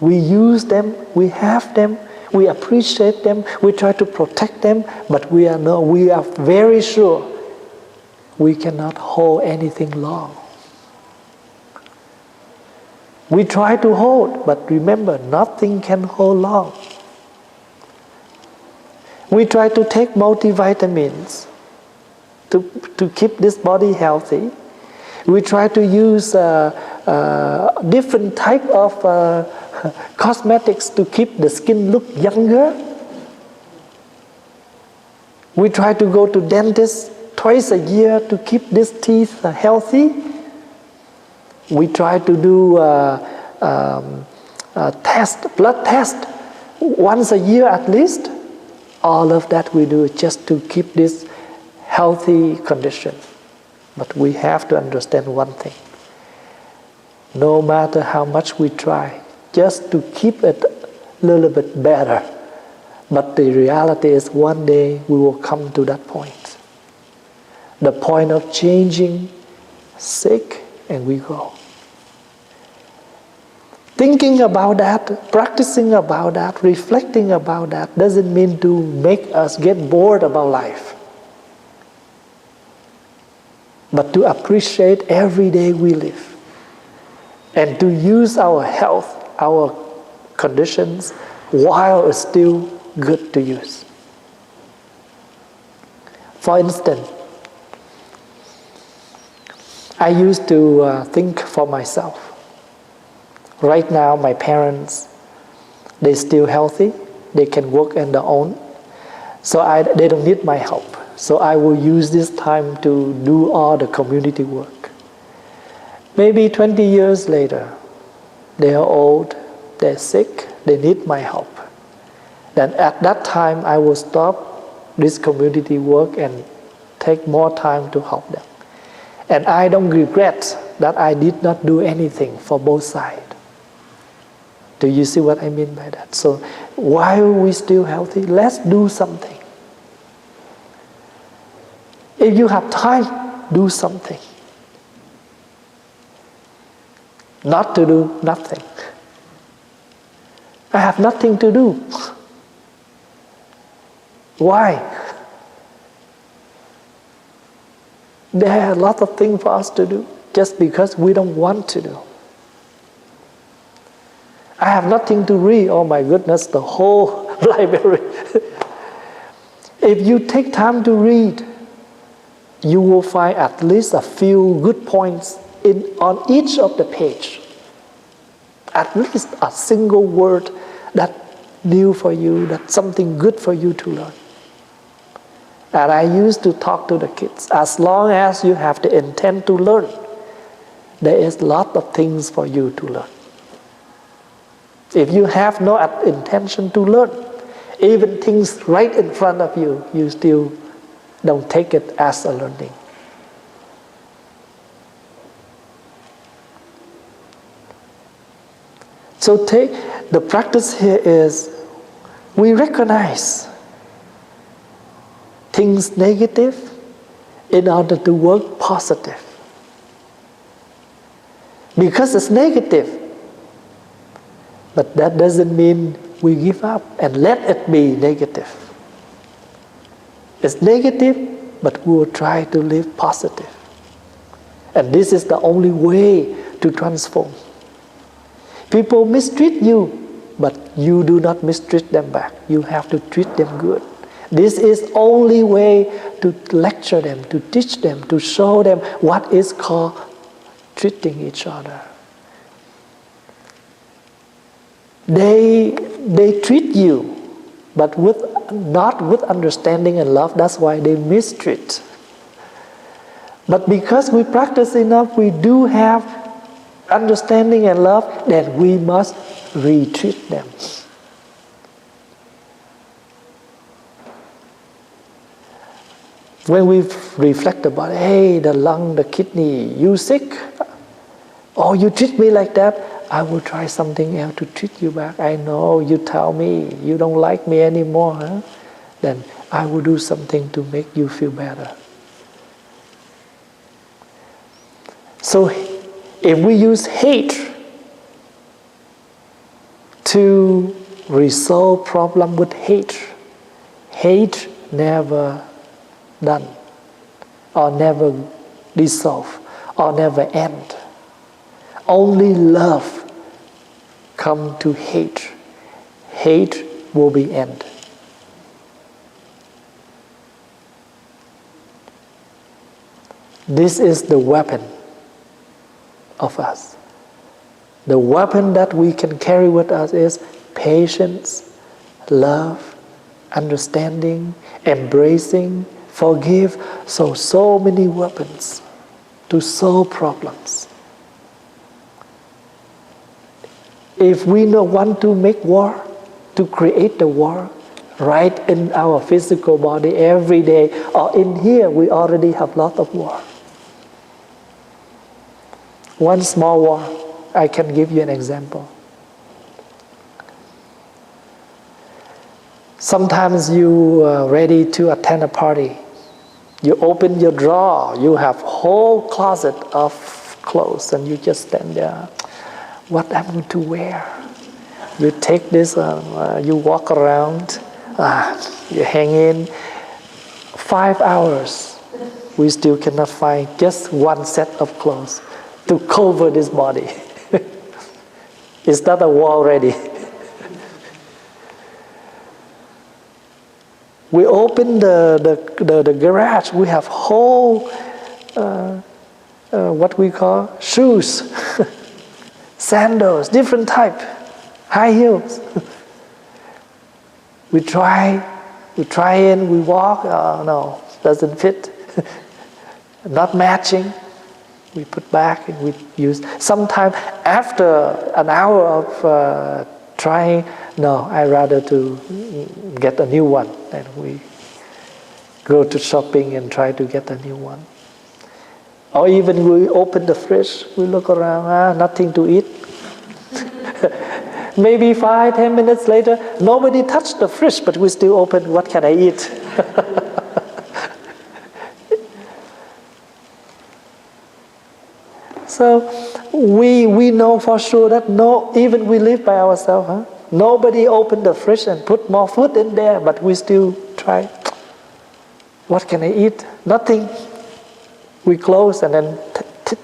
We use them, we have them, we appreciate them, we try to protect them, but we are very sure we cannot hold anything long. We try to hold, but remember, nothing can hold long. We try to take multivitamins to keep this body healthy. We try to use different type of cosmetics to keep the skin look younger. We try to go to dentist twice a year to keep these teeth healthy. We try to do blood test once a year at least. All of that we do just to keep this healthy condition. But we have to understand one thing. No matter how much we try, just to keep it a little bit better. But the reality is one day we will come to that point. The point of changing, sick, and we go. Thinking about that, practicing about that, reflecting about that doesn't mean to make us get bored about life. But to appreciate every day we live. And to use our health, our conditions, while it's still good to use. For instance, I used to think for myself. Right now, my parents, they're still healthy. They can work on their own. So they don't need my help. So I will use this time to do all the community work. Maybe 20 years later, they are old, they're sick, they need my help. Then at that time, I will stop this community work and take more time to help them. And I don't regret that I did not do anything for both sides. Do you see what I mean by that? So while we're still healthy, let's do something. If you have time, do something. Not to do nothing. I have nothing to do. Why? There are a lot of things for us to do just because we don't want to do. I have nothing to read. Oh my goodness, the whole library. If you take time to read, you will find at least a few good points on each of the page. At least a single word that's new for you, that's something good for you to learn. And I used to talk to the kids. As long as you have the intent to learn, there is a lot of things for you to learn. If you have no intention to learn, even things right in front of you, you still don't take it as a learning. So the practice here is we recognize things negative in order to work positive. Because it's negative, but that doesn't mean we give up and let it be negative. It's negative, but we will try to live positive. And this is the only way to transform. People mistreat you, but you do not mistreat them back. You have to treat them good. This is only way to lecture them, to teach them, to show them what is called treating each other. They treat you, but not with understanding and love. That's why they mistreat. But because we practice enough, we do have understanding and love, then we must retreat them. When we reflect about, hey, the lung, the kidney, you sick? Oh, you treat me like that? I will try something else to treat you back. I know you tell me you don't like me anymore, huh? Then I will do something to make you feel better. So if we use hate to resolve problem with hate never done, or never dissolve, or never end. Only love come to hate. Hate will be end. This is the weapon of us. The weapon that we can carry with us is patience, love, understanding, embracing, forgive. So many weapons to solve problems. If we don't want to make war, to create the war, right in our physical body every day, or in here we already have lot of war. One small war, I can give you an example. Sometimes you are ready to attend a party. You open your drawer, you have whole closet of clothes, and you just stand there. What am I going to wear? You take this, you walk around, you hang in. 5 hours, we still cannot find just one set of clothes to cover this body. It's not a war already. We open the garage, we have whole, what we call shoes, sandals, different type, high heels. We try in, we walk, no, doesn't fit, not matching. We put back and we use. Sometimes after an hour of trying, no, I rather to get a new one. And we go to shopping and try to get a new one. Or even we open the fridge, we look around, nothing to eat. Maybe 5-10 minutes later, nobody touched the fridge, but we still open, what can I eat? So we know for sure that even we live by ourselves, nobody opened the fridge and put more food in there, but we still try. What can I eat? Nothing. We close and then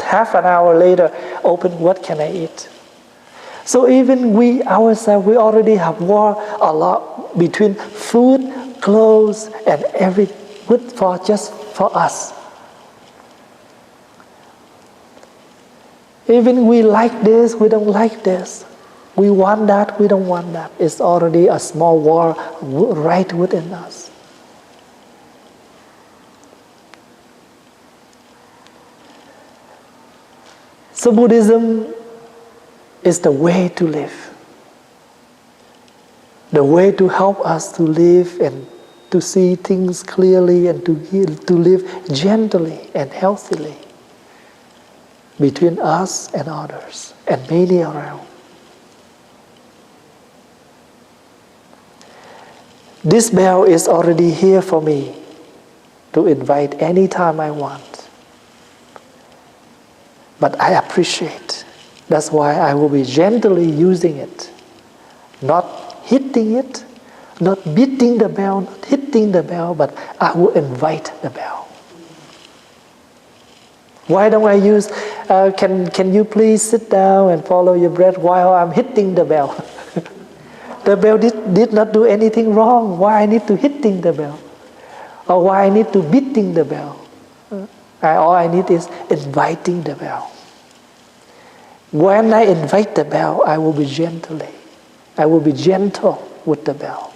half an hour later open, what can I eat? So even we ourselves, we already have war a lot between food, clothes, and everything good for just for us. Even we like this, we don't like this. We want that, we don't want that. It's already a small war right within us. So Buddhism is the way to live. The way to help us to live and to see things clearly and to live gently and healthily between us and others and many around. This bell is already here for me to invite anytime I want. But I appreciate. That's why I will be gently using it. Not hitting it, not beating the bell, not hitting the bell, but I will invite the bell. Why don't I use, can you please sit down and follow your breath while I'm hitting the bell? The bell did not do anything wrong. Why I need to hitting the bell? Or why I need to beating the bell? All I need is inviting the bell. When I invite the bell, I will be gentle with the bell.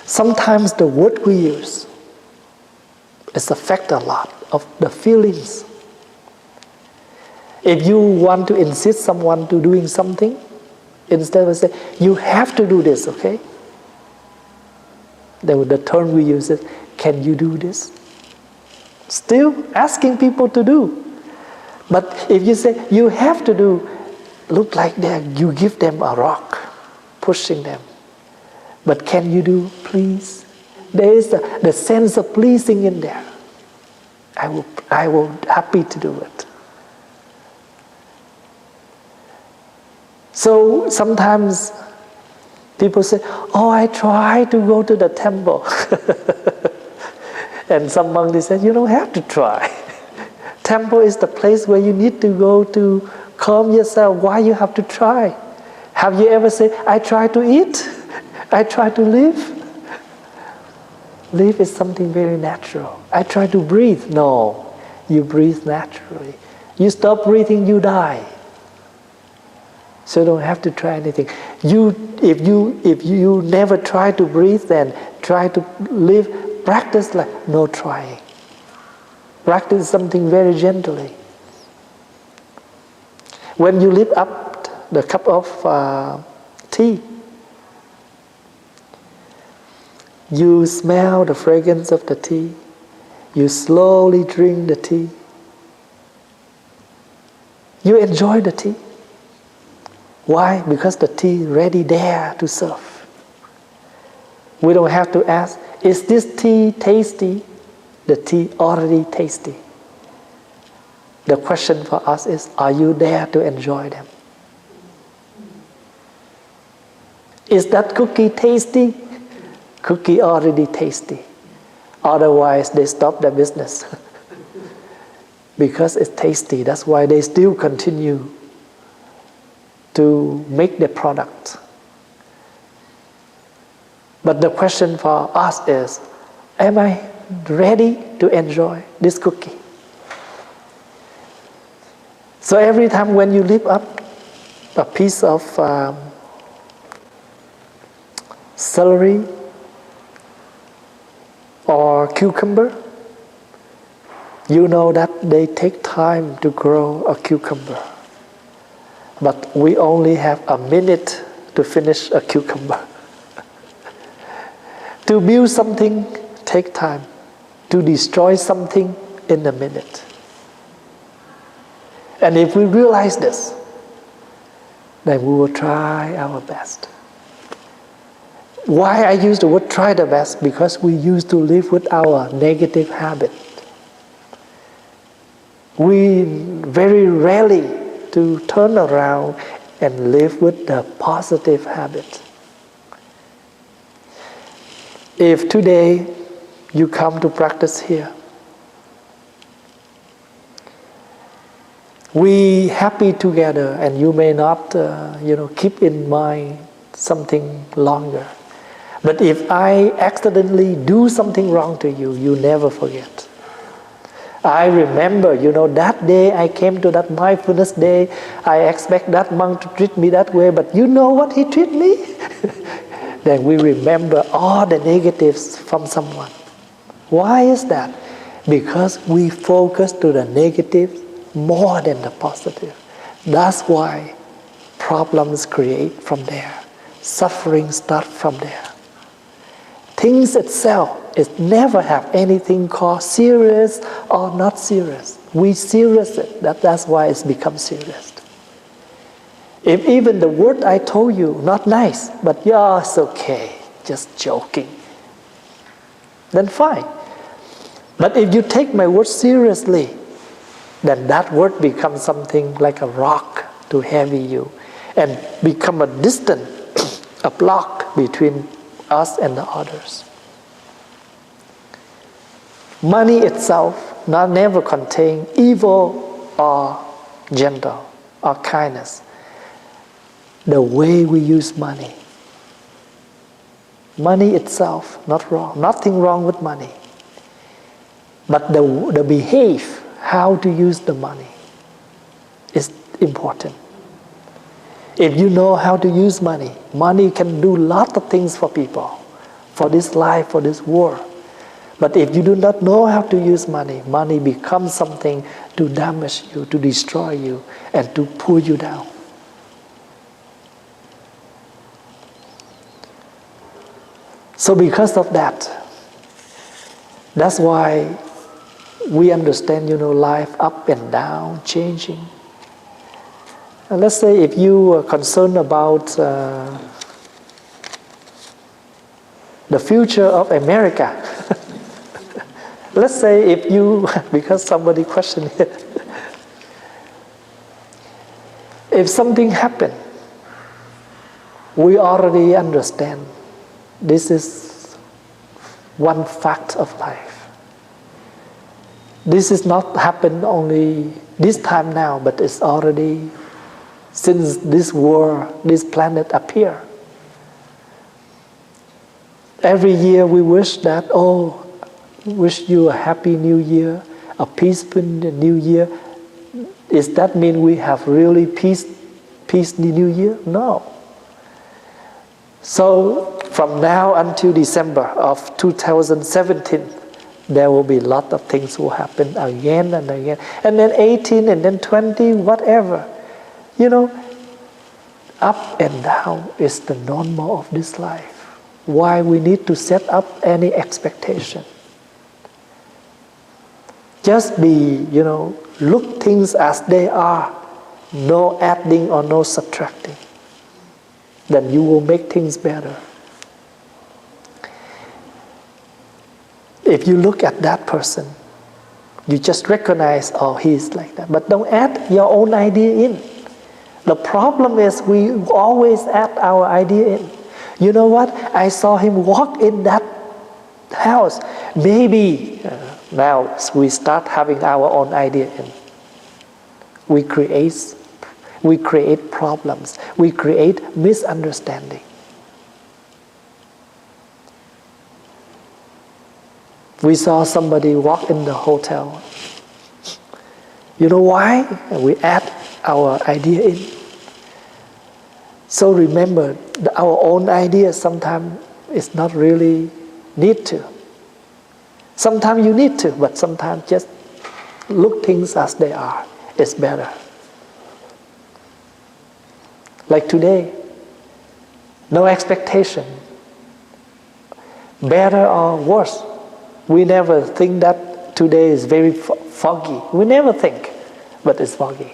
Sometimes the word we use is affect a lot of the feelings. If you want to insist someone to doing something, instead of say, you have to do this, okay? Then the term we use is, can you do this? Still asking people to do. But if you say, you have to do, look like that, you give them a rock, pushing them. But can you do, please? There is the sense of pleasing in there. I will happy to do it. So sometimes people say, oh, I try to go to the temple. And some monk, they said, you don't have to try. Temple is the place where you need to go to calm yourself. Why you have to try? Have you ever said, I try to eat? I try to live? Live is something very natural. I try to breathe. No, you breathe naturally. You stop breathing, you die. So you don't have to try anything. If you never try to breathe, then try to live. Practice like no trying. Practice something very gently. When you lift up the cup of tea. You smell the fragrance of the tea. You slowly drink the tea. You enjoy the tea. Why? Because the tea ready there to serve. We don't have to ask, is this tea tasty? The tea already tasty. The question for us is, are you there to enjoy them? Is that cookie tasty? Cookie already tasty. Otherwise, they stop their business. Because it's tasty, that's why they still continue to make the product. But the question for us is, am I ready to enjoy this cookie? So every time when you lift up a piece of celery or cucumber, you know that they take time to grow a cucumber. But we only have a minute to finish a cucumber. To build something takes time. To destroy something in a minute. And if we realize this, then we will try our best. Why I use the word try the best? Because we used to live with our negative habit. We very rarely to turn around and live with the positive habit. If today you come to practice here, we happy together, and you may not keep in mind something longer. But if I accidentally do something wrong to you, you never forget. I remember, that day I came to that mindfulness day, I expect that monk to treat me that way, but you know what he treated me? Then we remember all the negatives from someone. Why is that? Because we focus to the negative more than the positive. That's why problems create from there. Suffering starts from there. Things itself, it never have anything called serious or not serious. We serious it. That's why it's become serious. If even the word I told you, not nice, but yeah, it's okay, just joking, then fine. But if you take my word seriously, then that word becomes something like a rock to heavy you and become a distance, a block between us and the others. Money itself never contains evil or gentle or kindness. The way we use money. Money itself, not wrong. Nothing wrong with money. But the behave, how to use the money, is important. If you know how to use money, money can do a lot of things for people, for this life, for this world. But if you do not know how to use money, money becomes something to damage you, to destroy you, and to pull you down. So because of that, that's why we understand, life up and down, changing. And let's say if you are concerned about the future of America, let's say if you, because somebody questioned it, if something happened, we already understand this is one fact of life. This is not happened only this time now, but it's already since this world, this planet appeared. Every year we wish that, wish you a happy new year, a peaceful new year. Does that mean we have really peace new year? No. So from now until December of 2017, there will be a lot of things will happen again and again. And then 18 and then 20, whatever. Up and down is the normal of this life. Why we need to set up any expectation? Just be, look things as they are. No adding or no subtracting. Then you will make things better. If you look at that person, you just recognize, oh, he's like that. But don't add your own idea in. The problem is we always add our idea in. You know what? I saw him walk in that house. Maybe now we start having our own idea in. We create problems. We create misunderstanding. We saw somebody walk in the hotel. You know why? And we add our idea in. So remember, our own idea sometimes is not really need to. Sometimes you need to, but sometimes just look things as they are. It's better. Like today, no expectation. Better or worse. We never think that today is very foggy. We never think, but it's foggy.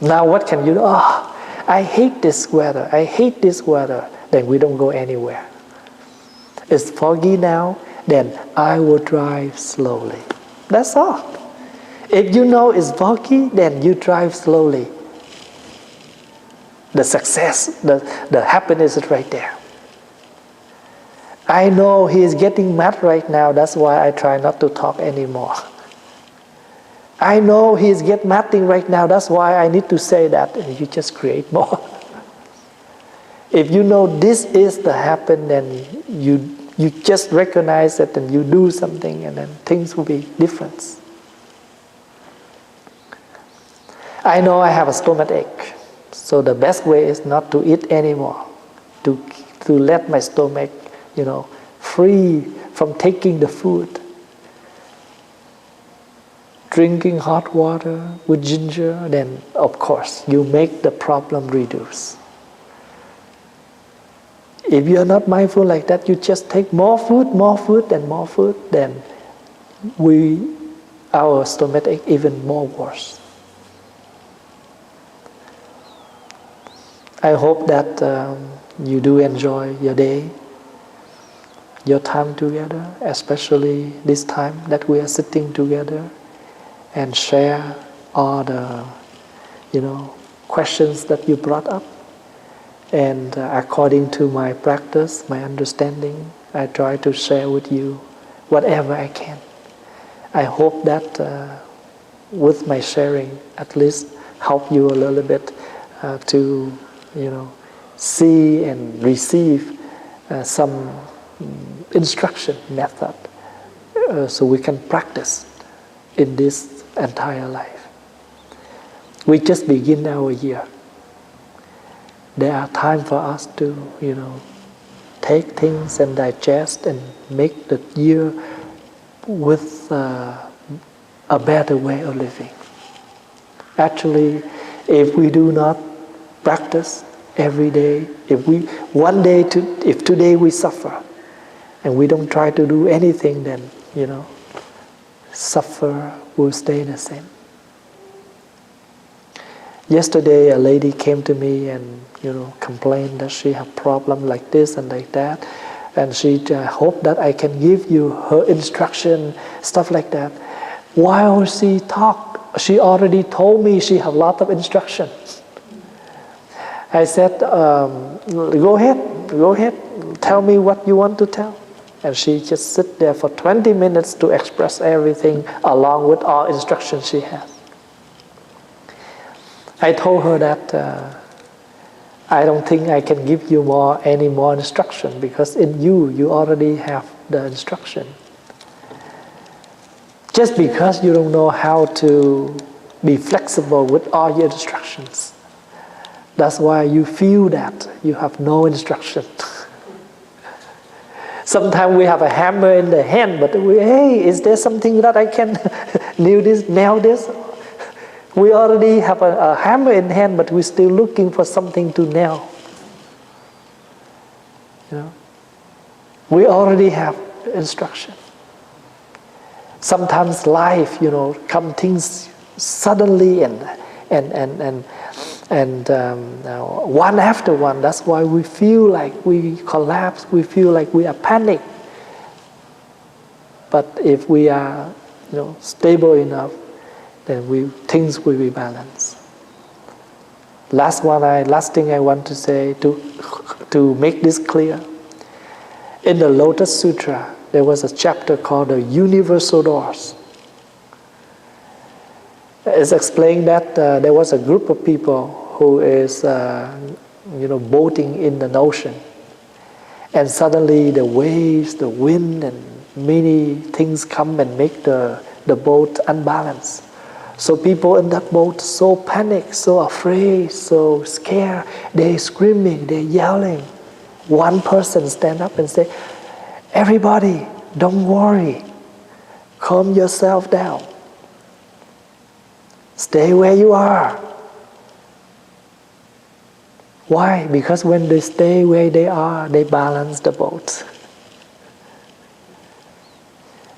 Now what can you do? Oh, I hate this weather. I hate this weather. Then we don't go anywhere. It's foggy now, then I will drive slowly. That's all. If you know it's foggy, then you drive slowly. The success, the happiness is right there. I know he is getting mad right now, that's why I try not to talk anymore. I know he is getting mad right now, that's why I need to say that, and you just create more. If you know this is the happen, then you just recognize it and you do something, and then things will be different. I know I have a stomach ache, so the best way is not to eat anymore, to let my stomach, free from taking the food. Drinking hot water with ginger, then of course you make the problem reduce. If you are not mindful like that, you just take more food, then our stomach ache even more worse. I hope that you do enjoy your day, your time together, especially this time that we are sitting together and share all the, questions that you brought up. And according to my practice, my understanding, I try to share with you whatever I can. I hope that with my sharing, at least help you a little bit to, see and receive some instruction method so we can practice in this entire life. We just begin our year. There are time for us to, take things and digest and make the year with a better way of living. Actually, if we do not practice every day, if today we suffer and we don't try to do anything, then, suffer will stay the same. Yesterday, a lady came to me and, complained that she had problem like this and like that, and she hoped that I can give you her instruction, stuff like that. While she talked, she already told me she had a lot of instruction. I said, go ahead, tell me what you want to tell. And she just sit there for 20 minutes to express everything along with all instructions she has. I told her that I don't think I can give you any more instruction, because in you already have the instruction. Just because you don't know how to be flexible with all your instructions, that's why you feel that you have no instruction. Sometimes we have a hammer in the hand, but hey, is there something that I can nail this? We already have a hammer in hand, but we're still looking for something to nail. You know, we already have instruction. Sometimes life, come things suddenly and one after one. That's why we feel like we collapse. We feel like we are panicked. But if we are, stable enough, then things will be balanced. Last thing I want to say to make this clear. In the Lotus Sutra, there was a chapter called the Universal Doors. It's explained that there was a group of people who is, boating in the ocean, and suddenly the waves, the wind, and many things come and make the boat unbalanced. So people in that boat so panicked, so afraid, so scared. They're screaming, they're yelling. One person stand up and say, "Everybody, don't worry. Calm yourself down. Stay where you are." Why? Because when they stay where they are, they balance the boat.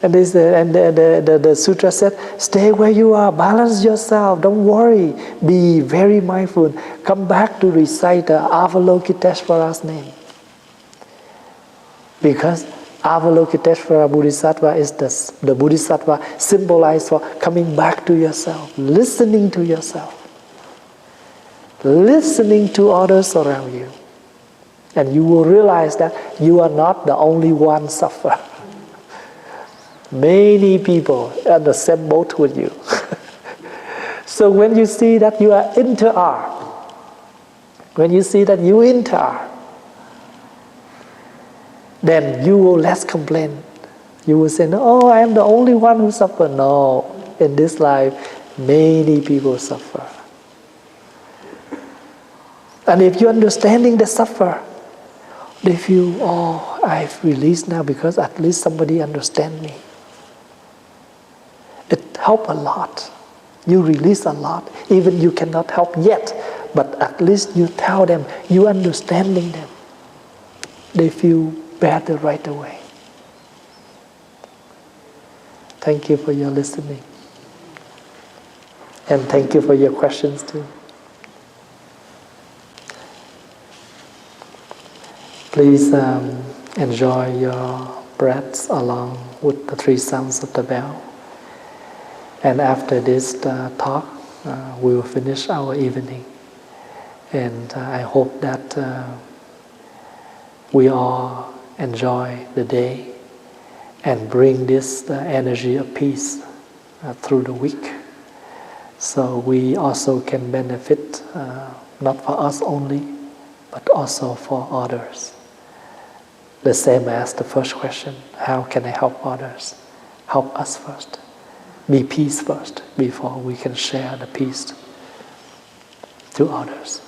And the sutra said, stay where you are, balance yourself, don't worry, be very mindful. Come back to recite Avalokiteshvara's name. Because Avalokiteshvara Bodhisattva is the Bodhisattva symbolized for coming back to yourself, listening to yourself, listening to others around you. And you will realize that you are not the only one suffering. Many people are in the same boat with you. So when you see that you are inter-R, when you see that you inter-R, then you will less complain. You will say, "Oh, I am the only one who suffers." No, in this life, many people suffer. And if you're understanding the suffer, they feel, "Oh, I've released now because at least somebody understands me." It helps a lot. You release a lot. Even you cannot help yet, but at least you tell them, you understanding them. They feel better right away. Thank you for your listening. And thank you for your questions too. Please enjoy your breaths along with the 3 sounds of the bell. And after this talk, we will finish our evening. And I hope that we all enjoy the day and bring this energy of peace through the week. So we also can benefit, not for us only, but also for others. The same as the first question, how can I help others? Help us first. Be peace first before we can share the peace to others.